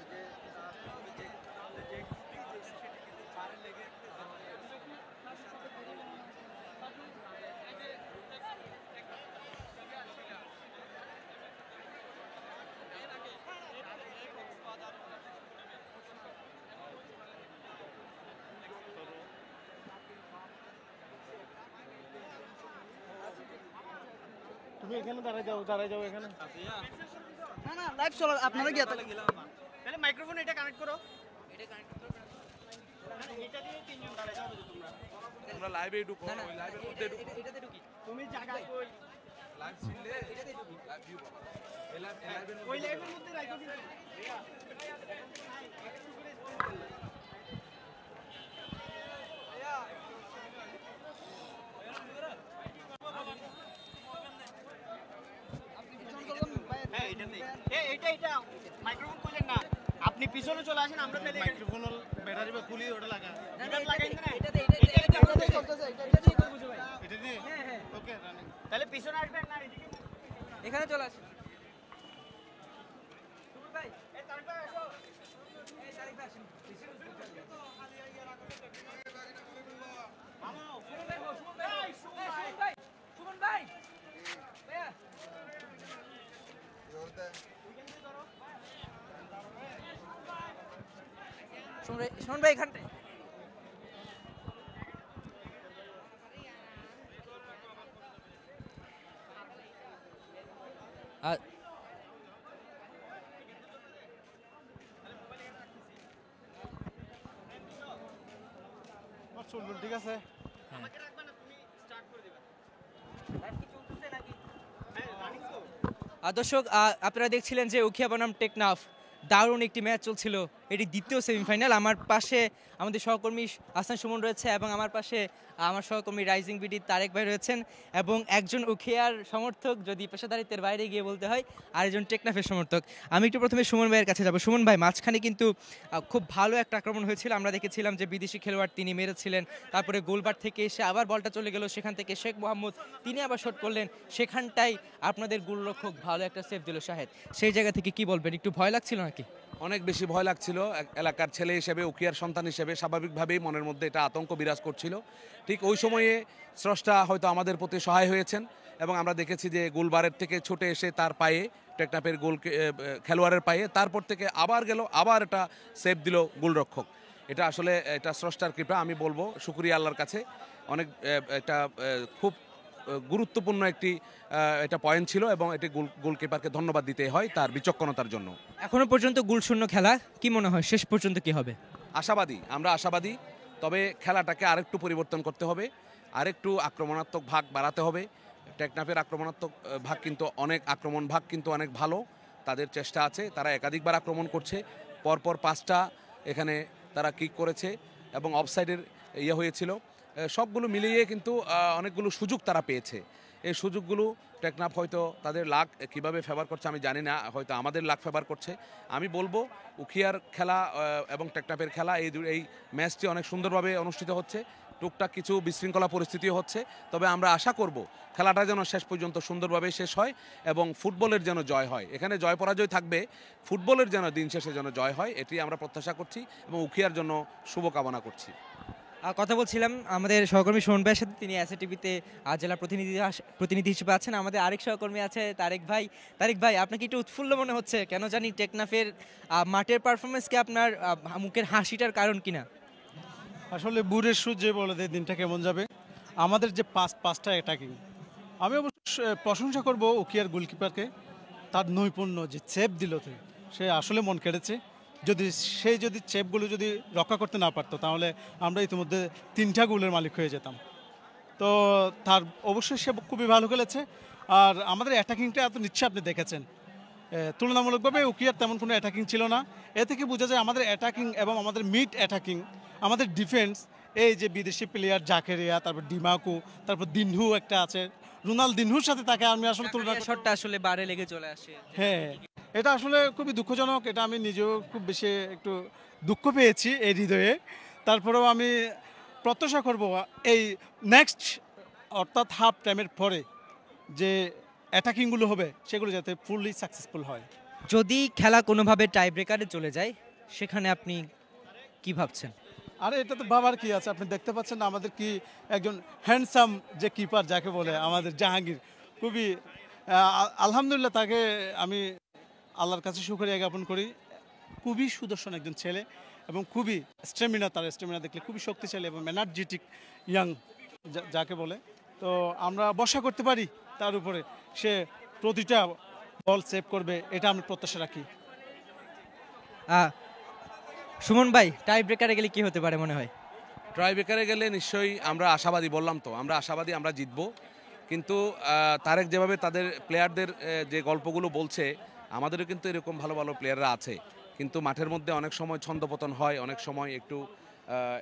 তুমি এখানে দাঁড়ায় যাও এখানে। না না লাইভ চলো, আপনারা গিয়ে তাহলে মাইক্রোফোন এটা কানেক্ট করো, এটা কানেক্ট করো, এটা দিয়ে তিনজন দাঁড়ায় যাও তোমরা। তোমরা লাইভে ঢুকো, ওই লাইভের মধ্যে ঢুকো। এটাতে ঢুকি তুমি জায়গা কই লাইভ ছিলে এটাতে ঢুকি, লাইভ ভিউ পাবা। ওই লাইভের মধ্যে রাখো কিন্তু এটা মাইক্রোফোন খুলেন না, আপনি পিছনে চলে আসেন, আমরা তাহলে মাইক্রোফোন ব্যাটারি বা খুলি ওটা লাগা। এটা লাগাই না, এটা চলতেছে, এটা দিয়ে করব ভাই, এটা দিয়ে হ্যাঁ ওকে রানিং। তাহলে পিছনে আসবেন না, এদিকে এখানে চলে আসেন। সুমন ভাই এই তারিখ ভাই আসো, এই তারিখ ভাই আসেন পিছনে মামা সুমন ভাই সুমন ভাই ভাইয়া শুনুন ভাই এখানটায় চলবে, ঠিক আছে। আমাকে রাখবা না, তুমি স্টার্ট করে দিবা। লাইভ কি চলতেছে নাকি? হ্যাঁ রানিং তো। দর্শক আপনারা দেখছিলেন যে উখিয়া বনাম টেকনাফ দারুণ একটি ম্যাচ চলছিল, এটি দ্বিতীয় সেমিফাইনাল। আমার পাশে আমাদের সহকর্মী হাসান সুমন রয়েছে এবং আমার পাশে আমার সহকর্মী রাইজিং বিডি তারেক ভাই রয়েছেন এবং একজন উখিয়ার সমর্থক, যদি পেশাদারিত্বের বাইরে গিয়ে বলতে হয়, আর একজন টেকনাফের সমর্থক। আমি একটু প্রথমে সুমন ভাইয়ের কাছে যাব। সুমন ভাই, মাঝখানে কিন্তু খুব ভালো একটা আক্রমণ হয়েছিল, আমরা দেখেছিলাম যে বিদেশি খেলোয়াড় তিনি মেরেছিলেন, তারপরে গোলবার থেকে এসে আবার বলটা চলে গেল, সেখান থেকে শেখ মোহাম্মদ তিনি আবার শট করলেন, সেখানটাই আপনাদের গোলরক্ষক ভালো একটা সেভ দিল শাহেদ। সেই জায়গা থেকে কি বলবেন, একটু ভয় লাগছিল নাকি? অনেক বেশি ভয় লাগছিল। এলাকার ছেলে হিসেবে, উখিয়ার সন্তান হিসেবে স্বাভাবিকভাবেই মনের মধ্যে এটা আতঙ্ক বিরাজ করছিল। ঠিক ওই সময়ে স্রষ্টা হয়তো আমাদের প্রতি সহায় হয়েছেন এবং আমরা দেখেছি যে গোলবারের থেকে ছুটে এসে তার পায়ে, টেকনাফের গোল খেলোয়াড়ের পায়ে, তারপর থেকে আবার গেল, আবার এটা সেভ দিল গোলরক্ষক। এটা আসলে এটা স্রষ্টার কৃপা, আমি বলবো শুকরিয়া আল্লাহর কাছে। অনেক এটা খুব গুরুত্বপূর্ণ একটি এটা পয়েন্ট ছিল এবং এটি গোলকিপারকে ধন্যবাদ দিতে হয় তার বিচক্ষণতার জন্য। এখনো পর্যন্ত গোলশূন্য খেলা, কি মনে হয় শেষ পর্যন্ত কি হবে? আশাবাদী, আমরা আশাবাদী, তবে খেলাটাকে আরেকটু পরিবর্তন করতে হবে, আরেকটু আক্রমণাত্মক ভাগ বাড়াতে হবে। টেকনাফের আক্রমণাত্মক ভাগ কিন্তু অনেক ভালো, তাদের চেষ্টা আছে, তারা একাধিকবার আক্রমণ করছে, পরপর 5টা এখানে তারা কিক করেছে এবং অফসাইডের ইয়ে হয়েছিল। সবগুলো মিলিয়ে কিন্তু অনেকগুলো সুযোগ তারা পেয়েছে। এই সুযোগগুলো টেকনাফ হয়তো তাদের লাক কিভাবে ফেভার করছে আমি জানি না, হয়তো আমাদের লাক ফেভার করছে। আমি বলবো উখিয়ার খেলা এবং টেকনাফের খেলা, এই ম্যাচটি অনেক সুন্দরভাবে অনুষ্ঠিত হচ্ছে, টুকটাক কিছু বিশৃঙ্খলা পরিস্থিতিও হচ্ছে, তবে আমরা আশা করব খেলাটা যেন শেষ পর্যন্ত সুন্দরভাবে শেষ হয় এবং ফুটবলের যেন জয় হয়। এখানে জয় পরাজয় থাকবে, ফুটবলের যেন দিন শেষে যেন জয় হয়, এটি আমরা প্রত্যাশা করছি এবং উখিয়ার জন্য শুভকামনা করছি। কথা বলছিলাম আমাদের সহকর্মী শোভন ভাইয়ের সাথে, তিনি এসএটিভিতে জেলা প্রতিনিধি হিসেবে আছেন। আমাদের আরেক সহকর্মী আছে তারেক ভাই। তারেক ভাই, আপনাকে একটু উৎফুল্ল মনে হচ্ছে, কেন জানি টেকনাফের মাঠের পারফরমেন্সকে আপনার মুখের হাসিটার কারণ কিনা? আসলে বুড়ের সুদ যে বলে দেয় দিনটা কেমন যাবে। আমাদের যে পাঁচটা অ্যাটাকিং, আমি অবশ্য প্রশংসা করব উকিয়ার গোলকিপারকে, তার নৈপুণ্য যে চেপ দিল সে আসলে মন কেড়েছে। যদি চেপগুলো যদি রক্ষা করতে না পারতো তাহলে আমরা ইতিমধ্যে 3টা গোলের মালিক হয়ে যেতাম। তো তার অবশ্যই সে খুবই ভালো খেলেছে। আর আমাদের অ্যাটাকিংটা এত নিচ্ছে আপনি দেখেছেন, তুলনামূলকভাবে উকিয়ার তেমন কোনো অ্যাটাকিং ছিল না। এ থেকে বোঝা যায় আমাদের অ্যাটাকিং এবং আমাদের মিড অ্যাটাকিং, আমাদের ডিফেন্স, এই যে বিদেশি প্লেয়ার জাকেরিয়া, তারপর ডিমাকু, তারপর দিনহু একটা আছে, দিনহুর সাথে তাকে আমি আসলে তুলনা শটটা আসলে বারে লেগে চলে আসে। হ্যাঁ, এটা আসলে খুবই দুঃখজনক। এটা আমি নিজেও খুব বেশি একটু দুঃখ পেয়েছি এই হৃদয়ে। তারপরেও আমি প্রত্যাশা করব এই নেক্সট অর্থাৎ হাফ টাইমের পরে যে অ্যাটাকিংগুলো হবে সেগুলো যাতে ফুললি সাকসেসফুল হয়। যদি খেলা কোনোভাবে টাই ব্রেকারে চলে যায়, সেখানে আপনি কি ভাবছেন? আরে এটা তো ভাবার কি আছে, আপনি দেখতে পাচ্ছেন না আমাদের কি একজন হ্যান্ডসাম যে কিপার যাকে বলে আমাদের জাহাঙ্গীর, খুবই আলহামদুলিল্লাহ তাকে আমি আল্লাহর কাছে শুকরিয়া জ্ঞাপন করি। খুবই সুদর্শন একজন ছেলে এবং খুবই তার স্ট্যামিনা দেখলে খুবই শক্তিশালী এবং এনার্জেটিক ইয়াং যাকে বলে। তো আমরা ভরসা করতে পারি তার উপরে, সে প্রতিটা বল সেভ করবে, এটা আমি প্রত্যাশা রাখি। সুমন ভাই, টাই ব্রেকারে গেলে কি হতে পারে মনে হয়? ট্রাই ব্রেকারে গেলে নিশ্চয়ই আমরা আশাবাদী, বললাম তো আমরা আশাবাদী, আমরা জিতবো। কিন্তু তারেক যেভাবে তাদের প্লেয়ারদের যে গল্পগুলো বলছে, আমাদেরও কিন্তু এরকম ভালো ভালো প্লেয়াররা আছে, কিন্তু মাঠের মধ্যে অনেক সময় ছন্দপতন হয়, অনেক সময় একটু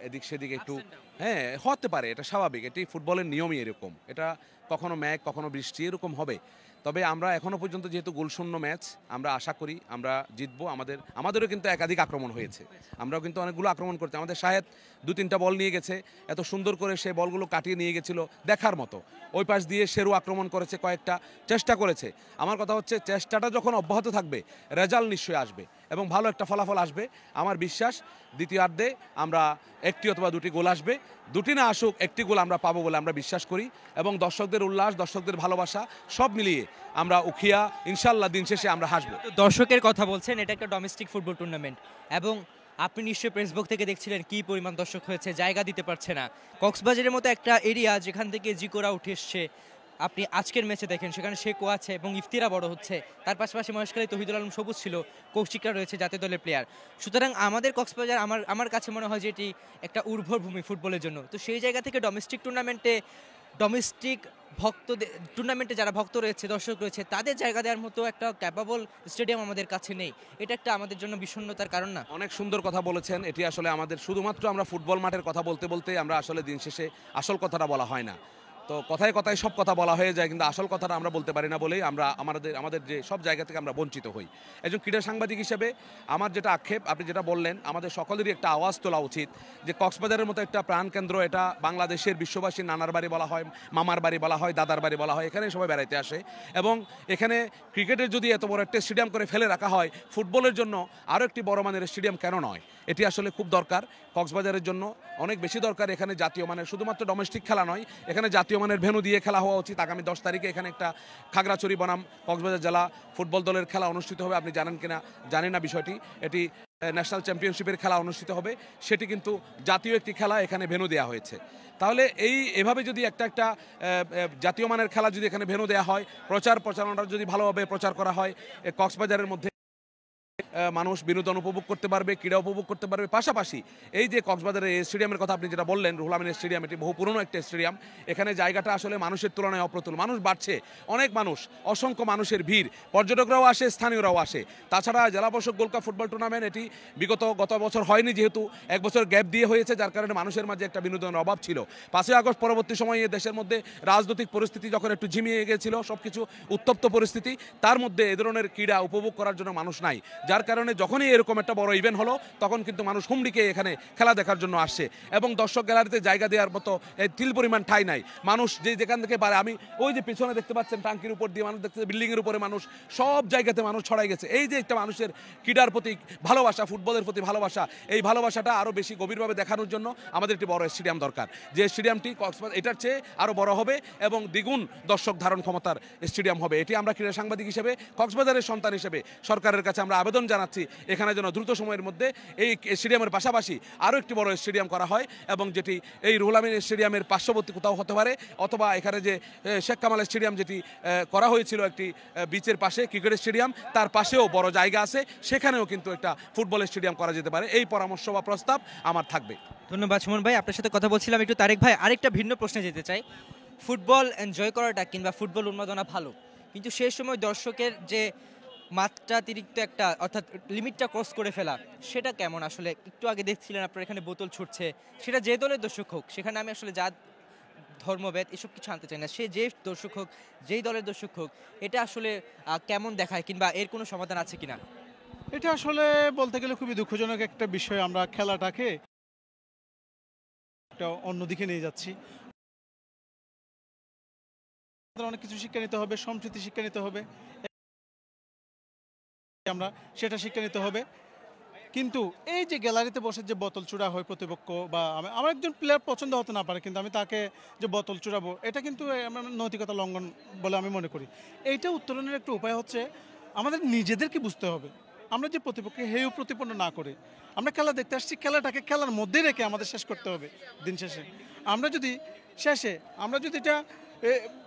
এদিক সেদিক একটু হতে পারে, এটা স্বাভাবিক, এটি ফুটবলের নিয়মই এরকম। এটা কখনো মেঘ কখনো বৃষ্টি এরকম হবে। তবে আমরা এখনও পর্যন্ত যেহেতু গোলশূন্য ম্যাচ, আমরা আশা করি আমরা জিতবো। আমাদেরও কিন্তু একাধিক আক্রমণ হয়েছে, আমরাও কিন্তু অনেকগুলো আক্রমণ করতে, আমাদের শাহেদ 2-3টা বল নিয়ে গেছে, এত সুন্দর করে সে বলগুলো কাটিয়ে নিয়ে গেছিল দেখার মতো। ওই পাশ দিয়ে শেরু আক্রমণ করেছে, কয়েকটা চেষ্টা করেছে। আমার কথা হচ্ছে চেষ্টাটা যখন অব্যাহত থাকবে রেজাল্ট নিশ্চয়ই আসবে এবং ভালো একটা ফলাফল আসবে। আমার বিশ্বাস দ্বিতীয়ার্ধে আমরা 1টি অথবা 2টি গোল আসবে, 2টি না আসুক 1টি গোল আমরা পাবো বলে আমরা বিশ্বাস করি। এবং দর্শকদের উল্লাস, দর্শকদের ভালোবাসা সব মিলিয়ে আমরা উখিয়া ইনশাল্লাহ দিন শেষে আমরা হাসবো। দর্শকের কথা বলছেন, এটা একটা ডোমেস্টিক ফুটবল টুর্নামেন্ট এবং আপনি নিশ্চয়ই প্রেসবুক থেকে দেখছিলেন কি পরিমাণ দর্শক হয়েছে, জায়গা দিতে পারছে না। কক্সবাজারের মতো একটা এরিয়া যেখান থেকে জিকোরা উঠে এসছে, আপনি আজকের ম্যাচে দেখেন সেখানে শেকো আছে এবং ইফতিরা বড় হচ্ছে, তার পাশাপাশি মহেশখালী তহিদুল আলম সবুজ ছিল, কৌশিকরা রয়েছে জাতীয় দলের প্লেয়ার। সুতরাং আমাদের কক্সবাজার আমার কাছে মনে হয় যে এটি একটা উর্বর ভূমি ফুটবলের জন্য। তো সেই জায়গা থেকে ডোমেস্টিক টুর্নামেন্টে যারা ভক্ত রয়েছে, দর্শক রয়েছে, তাদের জায়গা দেওয়ার মতো একটা ক্যাপাবল স্টেডিয়াম আমাদের কাছে নেই। এটা একটা আমাদের জন্য বিষণ্ণতার কারণ না? অনেক সুন্দর কথা বলেছেন। এটি আসলে আমাদের শুধুমাত্র আমরা ফুটবল মাঠের কথা বলতে বলতে আমরা আসলে দিন শেষে আসল কথাটা বলা হয় না। তো কথায় কথায় সব কথা বলা হয়ে যায়, কিন্তু আসল কথাটা আমরা বলতে পারি না বলেই আমরা আমাদের যে সব জায়গা থেকে আমরা বঞ্চিত হই। একজন ক্রীড়া সাংবাদিক হিসেবে আমার যেটা আক্ষেপ, আপনি যেটা বললেন, আমাদের সকলেরই একটা আওয়াজ তোলা উচিত যে কক্সবাজারের মতো একটা প্রাণকেন্দ্র, এটা বাংলাদেশের বিশ্ববাসীর নানার বাড়ি বলা হয়, মামার বাড়ি বলা হয়, দাদার বাড়ি বলা হয়, এখানে সবাই বেড়াইতে আসে। এবং এখানে ক্রিকেটের যদি এত বড় একটা স্টেডিয়াম করে ফেলে রাখা হয়, ফুটবলের জন্য আরও একটি বড় মানের স্টেডিয়াম কেন নয়? এটি আসলে খুব দরকার কক্সবাজারের জন্য, অনেক বেশি দরকার। এখানে জাতীয় মানের, শুধুমাত্র ডোমেস্টিক খেলা নয়, এখানে জাতীয় মানের ভেন্যু দিয়ে খেলা হওয়া উচিত। আগামী 10 তারিখে এখানে একটা খাগড়াছড়ি বনাম কক্সবাজার জেলা ফুটবল দলের খেলা অনুষ্ঠিত হবে। আপনি জানেন কিনা জানি না বিষয়টি, এটি ন্যাশনাল চ্যাম্পিয়নশিপের খেলা অনুষ্ঠিত হবে, সেটি কিন্তু জাতীয় একটি খেলা, এখানে ভেন্যু দেওয়া হয়েছে। তাহলে এভাবে যদি একটা জাতীয় মানের খেলা যদি এখানে ভেন্যু দেওয়া হয়, প্রচারণাটা যদি ভালোভাবে প্রচার করা হয়, কক্সবাজারের মধ্যে মানুষ বিনোদন উপভোগ করতে পারবে, ক্রীড়া উপভোগ করতে পারবে। পাশাপাশি এই যে কক্সবাজারের স্টেডিয়ামের কথা আপনি যেটা বললেন, রুহুল আমিনের স্টেডিয়াম, এটি বহু পুরনো একটা স্টেডিয়াম। এখানে জায়গাটা আসলে মানুষের তুলনায় অপ্রতুল, মানুষ বাড়ছে, অনেক মানুষ, অসংখ্য মানুষের ভিড়, পর্যটকরাও আসে, স্থানীয়রাও আসে। তাছাড়া জেলা পরিষদ গোল্ড কাপ ফুটবল টুর্নামেন্ট এটি গত বছর হয়নি, যেহেতু 1 বছর গ্যাপ দিয়ে হয়েছে, যার কারণে মানুষের মাঝে একটা বিনোদনের অভাব ছিল। 5ই আগস্ট পরবর্তী সময়ে দেশের মধ্যে রাজনৈতিক পরিস্থিতি যখন একটু ঝিমিয়ে গিয়েছিল, সবকিছু উত্তপ্ত পরিস্থিতি, তার মধ্যে এ ধরনের ক্রীড়া উপভোগ করার জন্য মানুষ নাই, যার যার কারণে যখনই এরকম একটা বড় ইভেন্ট হলো তখন কিন্তু মানুষ হুমড়িকে এখানে খেলা দেখার জন্য আসছে এবং দর্শক গ্যালারিতে জায়গা দেওয়ার মতো তিল পরিমাণ ঠাঁই নাই। মানুষ যেখান থেকে পারে, আমি ওই যে পিছনে দেখতে পাচ্ছেন টাঙ্কির উপর দিয়ে মানুষ দেখতে, বিল্ডিংয়ের উপরে মানুষ, সব জায়গাতে মানুষ ছড়াই গেছে। এই যে একটা মানুষের ক্রীড়ার প্রতি ভালোবাসা, ফুটবলের প্রতি ভালোবাসা, এই ভালোবাসাটা আরও বেশি গভীরভাবে দেখানোর জন্য আমাদের একটি বড় স্টেডিয়াম দরকার, যে স্টেডিয়ামটি কক্সবাজার এটার চেয়ে আরও বড় হবে এবং দ্বিগুণ দর্শক ধারণ ক্ষমতার স্টেডিয়াম হবে। এটি আমরা ক্রীড়া সাংবাদিক হিসেবে, কক্সবাজারের সন্তান হিসেবে সরকারের কাছে আমরা আবেদন জানাচ্ছি এখানে যেন দ্রুত সময়ের মধ্যে এই স্টেডিয়ামের পাশাপাশি আরও একটি বড় স্টেডিয়াম করা হয় এবং যেটি এই রুহুল আমিন স্টেডিয়ামের পার্শ্ববর্তী কোথাও হতে পারে, অথবা এখানে যে শেখ কামাল স্টেডিয়াম যেটি করা হয়েছিল একটি বিচের পাশে ক্রিকেট স্টেডিয়াম, তার পাশেও বড় জায়গা আছে, সেখানেও কিন্তু একটা ফুটবল স্টেডিয়াম করা যেতে পারে। এই পরামর্শ বা প্রস্তাব আমার থাকবে। ধন্যবাদ সুমন ভাই, আপনার সাথে কথা বলছিলাম। একটু তারেক ভাই, আরেকটা ভিন্ন প্রশ্নে যেতে চাই। ফুটবল এনজয় করাটা কিংবা ফুটবল উন্মাদনা ভালো, কিন্তু সেই সময় দর্শকের যে মাত্রাতিরিক্ত একটা, অর্থাৎ লিমিটটা ক্রস করে ফেলা, সেটা কেমন আসলে? একটু আগে দেখছিলেন আপনার এখানে বোতল ছুটছে, সেটা যে দলের দর্শক হোক, সেখানে আমি আসলে যা ধর্মভেদ এসব কিছু আনতে চাই না, সে যে দর্শক হোক, যেই দলের দর্শক হোক, এটা আসলে কেমন দেখায় কিংবা এর কোনো সমাধান আছে কিনা? এটা আসলে বলতে গেলে খুবই দুঃখজনক একটা বিষয়। আমরা খেলাটাকে একটা অন্যদিকে নিয়ে যাচ্ছি। অনেক কিছু শিক্ষা নিতে হবে, সম্প্রীতি শিক্ষা নিতে হবে, আমরা সেটা শিক্ষা নিতে হবে। কিন্তু এই যে গ্যালারিতে বসে যে বোতল চূড়া হয় প্রতিপক্ষ, বা আমার একজন প্লেয়ার পছন্দ হতে না পারে, কিন্তু আমি তাকে যে বোতল চূড়াবো, এটা কিন্তু আমার নৈতিকতা লঙ্ঘন বলে আমি মনে করি। এইটা উত্তরণের একটা উপায় হচ্ছে আমাদের নিজেদেরকে বুঝতে হবে। আমরা যে প্রতিপক্ষে হেয় প্রতিপন্ন না করে, আমরা খেলা দেখতে আসছি, খেলাটাকে খেলার মধ্যেই রেখে আমাদের শেষ করতে হবে। দিন শেষে আমরা যদি এটা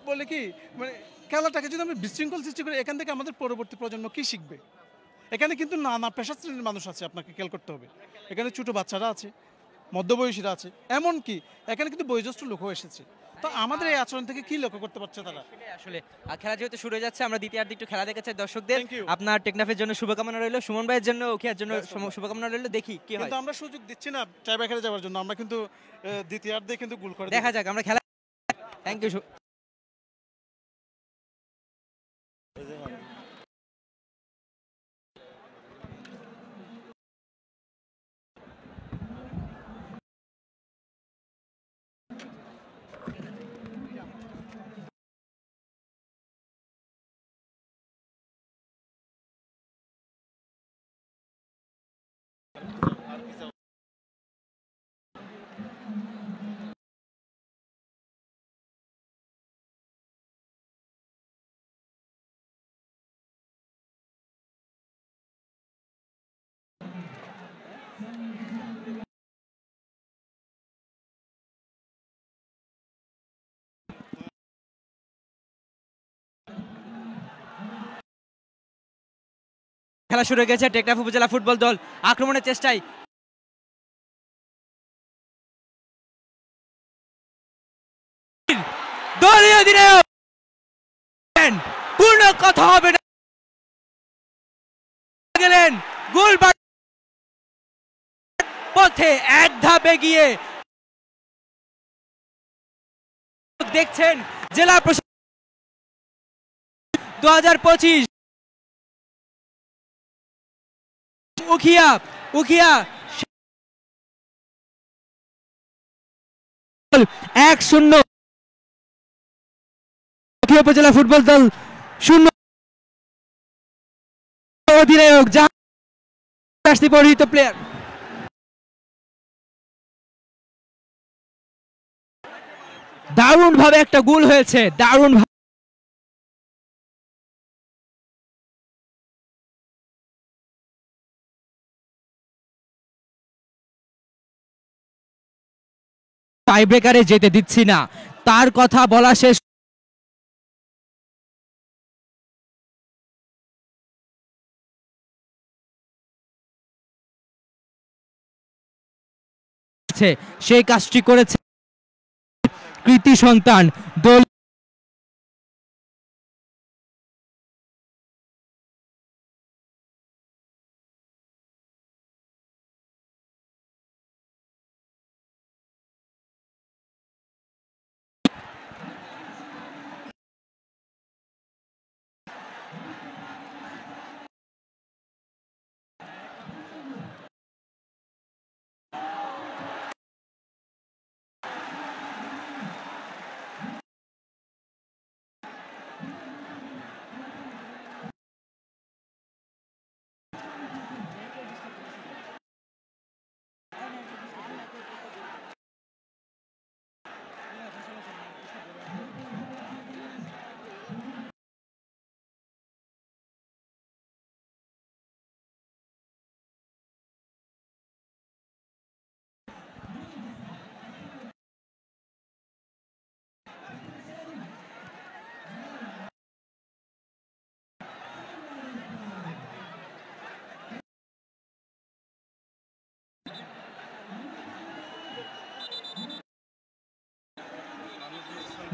বলে কি, মানে খেলাটাকে যদি আমরা বিশৃঙ্খল সৃষ্টি করি, এখান থেকে আমাদের পরবর্তী প্রজন্ম কী শিখবে? এখানে কিন্তু নানা পেশা শ্রেণীর মানুষ আছে, আপনাকে খেয়াল করতে হবে। এখানে ছোট বাচ্চারা আছে, মধ্যবয়সীরা আছে, এমনকি এখানে কিন্তু বয়োজ্যেষ্ঠ লোকও এসেছে। তো আমাদের এই আচরণ থেকে কি লক্ষ্য করতে পারছে তারা? আসলে খেলা যেহেতু শুরু হয়ে যাচ্ছে, আমরা দ্বিতীয়ার্ধে একটু খেলা দেখেছি দর্শকদের। Thank you. আপনার টেকনাফের জন্য শুভকামনা রইল, সুমন ভাইয়ের জন্য, ওখিয়ার জন্য শুভকামনা রইল। দেখি কি হয়। কিন্তু আমরা সুযোগ দিচ্ছি না টাইব্রেকারে যাওয়ার জন্য, আমরা কিন্তু দ্বিতীয়ার্ধে কিন্তু গোল করে দেখা যাক, আমরা খেলা। Thank you. খেলা শুরু হয়ে গেছে। টেকনাফ উপজেলা ফুটবল দল আক্রমণের চেষ্টায়, দলীয় অধিনায়ক পূর্ণ কথা হবে না, গেলেন গোল পথে এক ধাপ এগিয়ে। দেখছেন জেলা প্রশাসন 2025 উখিয়া 1-0 উখিয়া উপজেলা ফুটবল দল 0। অধিনায়ক জার্সি পরিহিত প্লেয়ার, দারুণ ভাবে একটা গোল হয়েছে, দারুণ টাই ব্রেকারে যেতে দিচ্ছি না, তার কথা বলা শেষ। সেই কাজটি করেছে কৃতি সন্তান দল।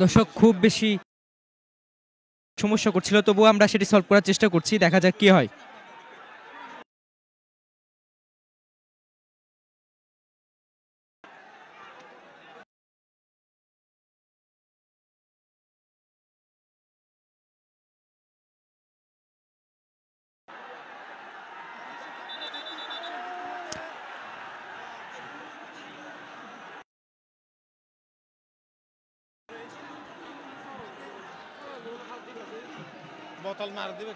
দর্শক খুব বেশি সমস্যা করছিল, তবুও আমরা সেটি সলভ করার চেষ্টা করছি, দেখা যাক কি হয়। বোতল মার দিবে।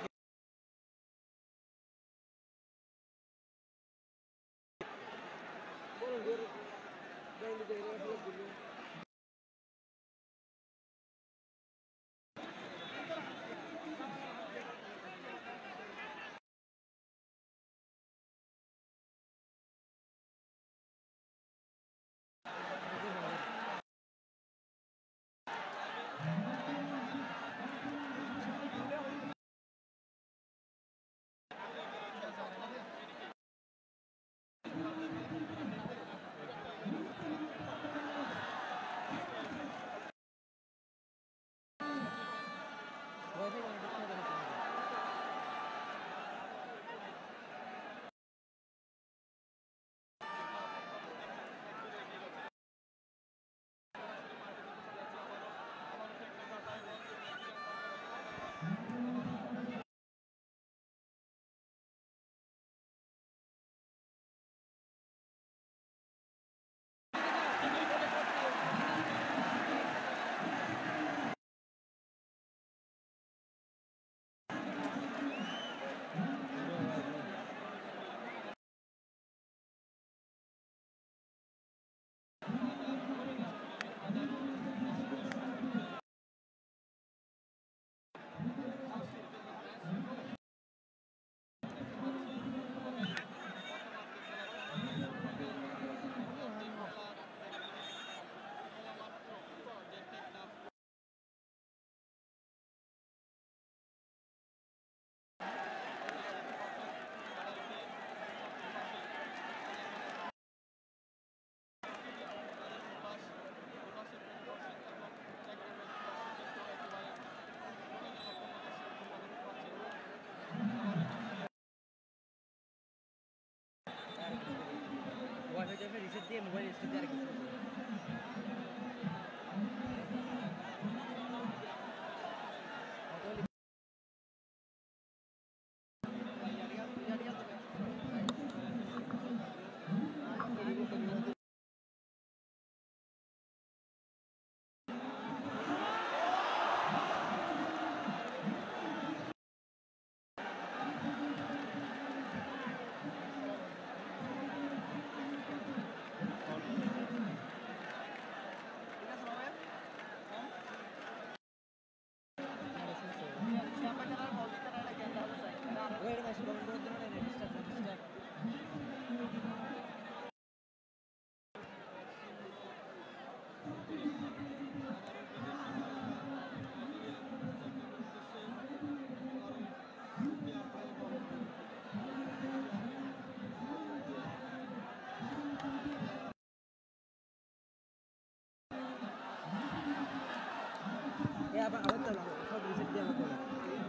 আবার আবার চালাবো, সব রিসেট দিয়ে আবার চালাবো।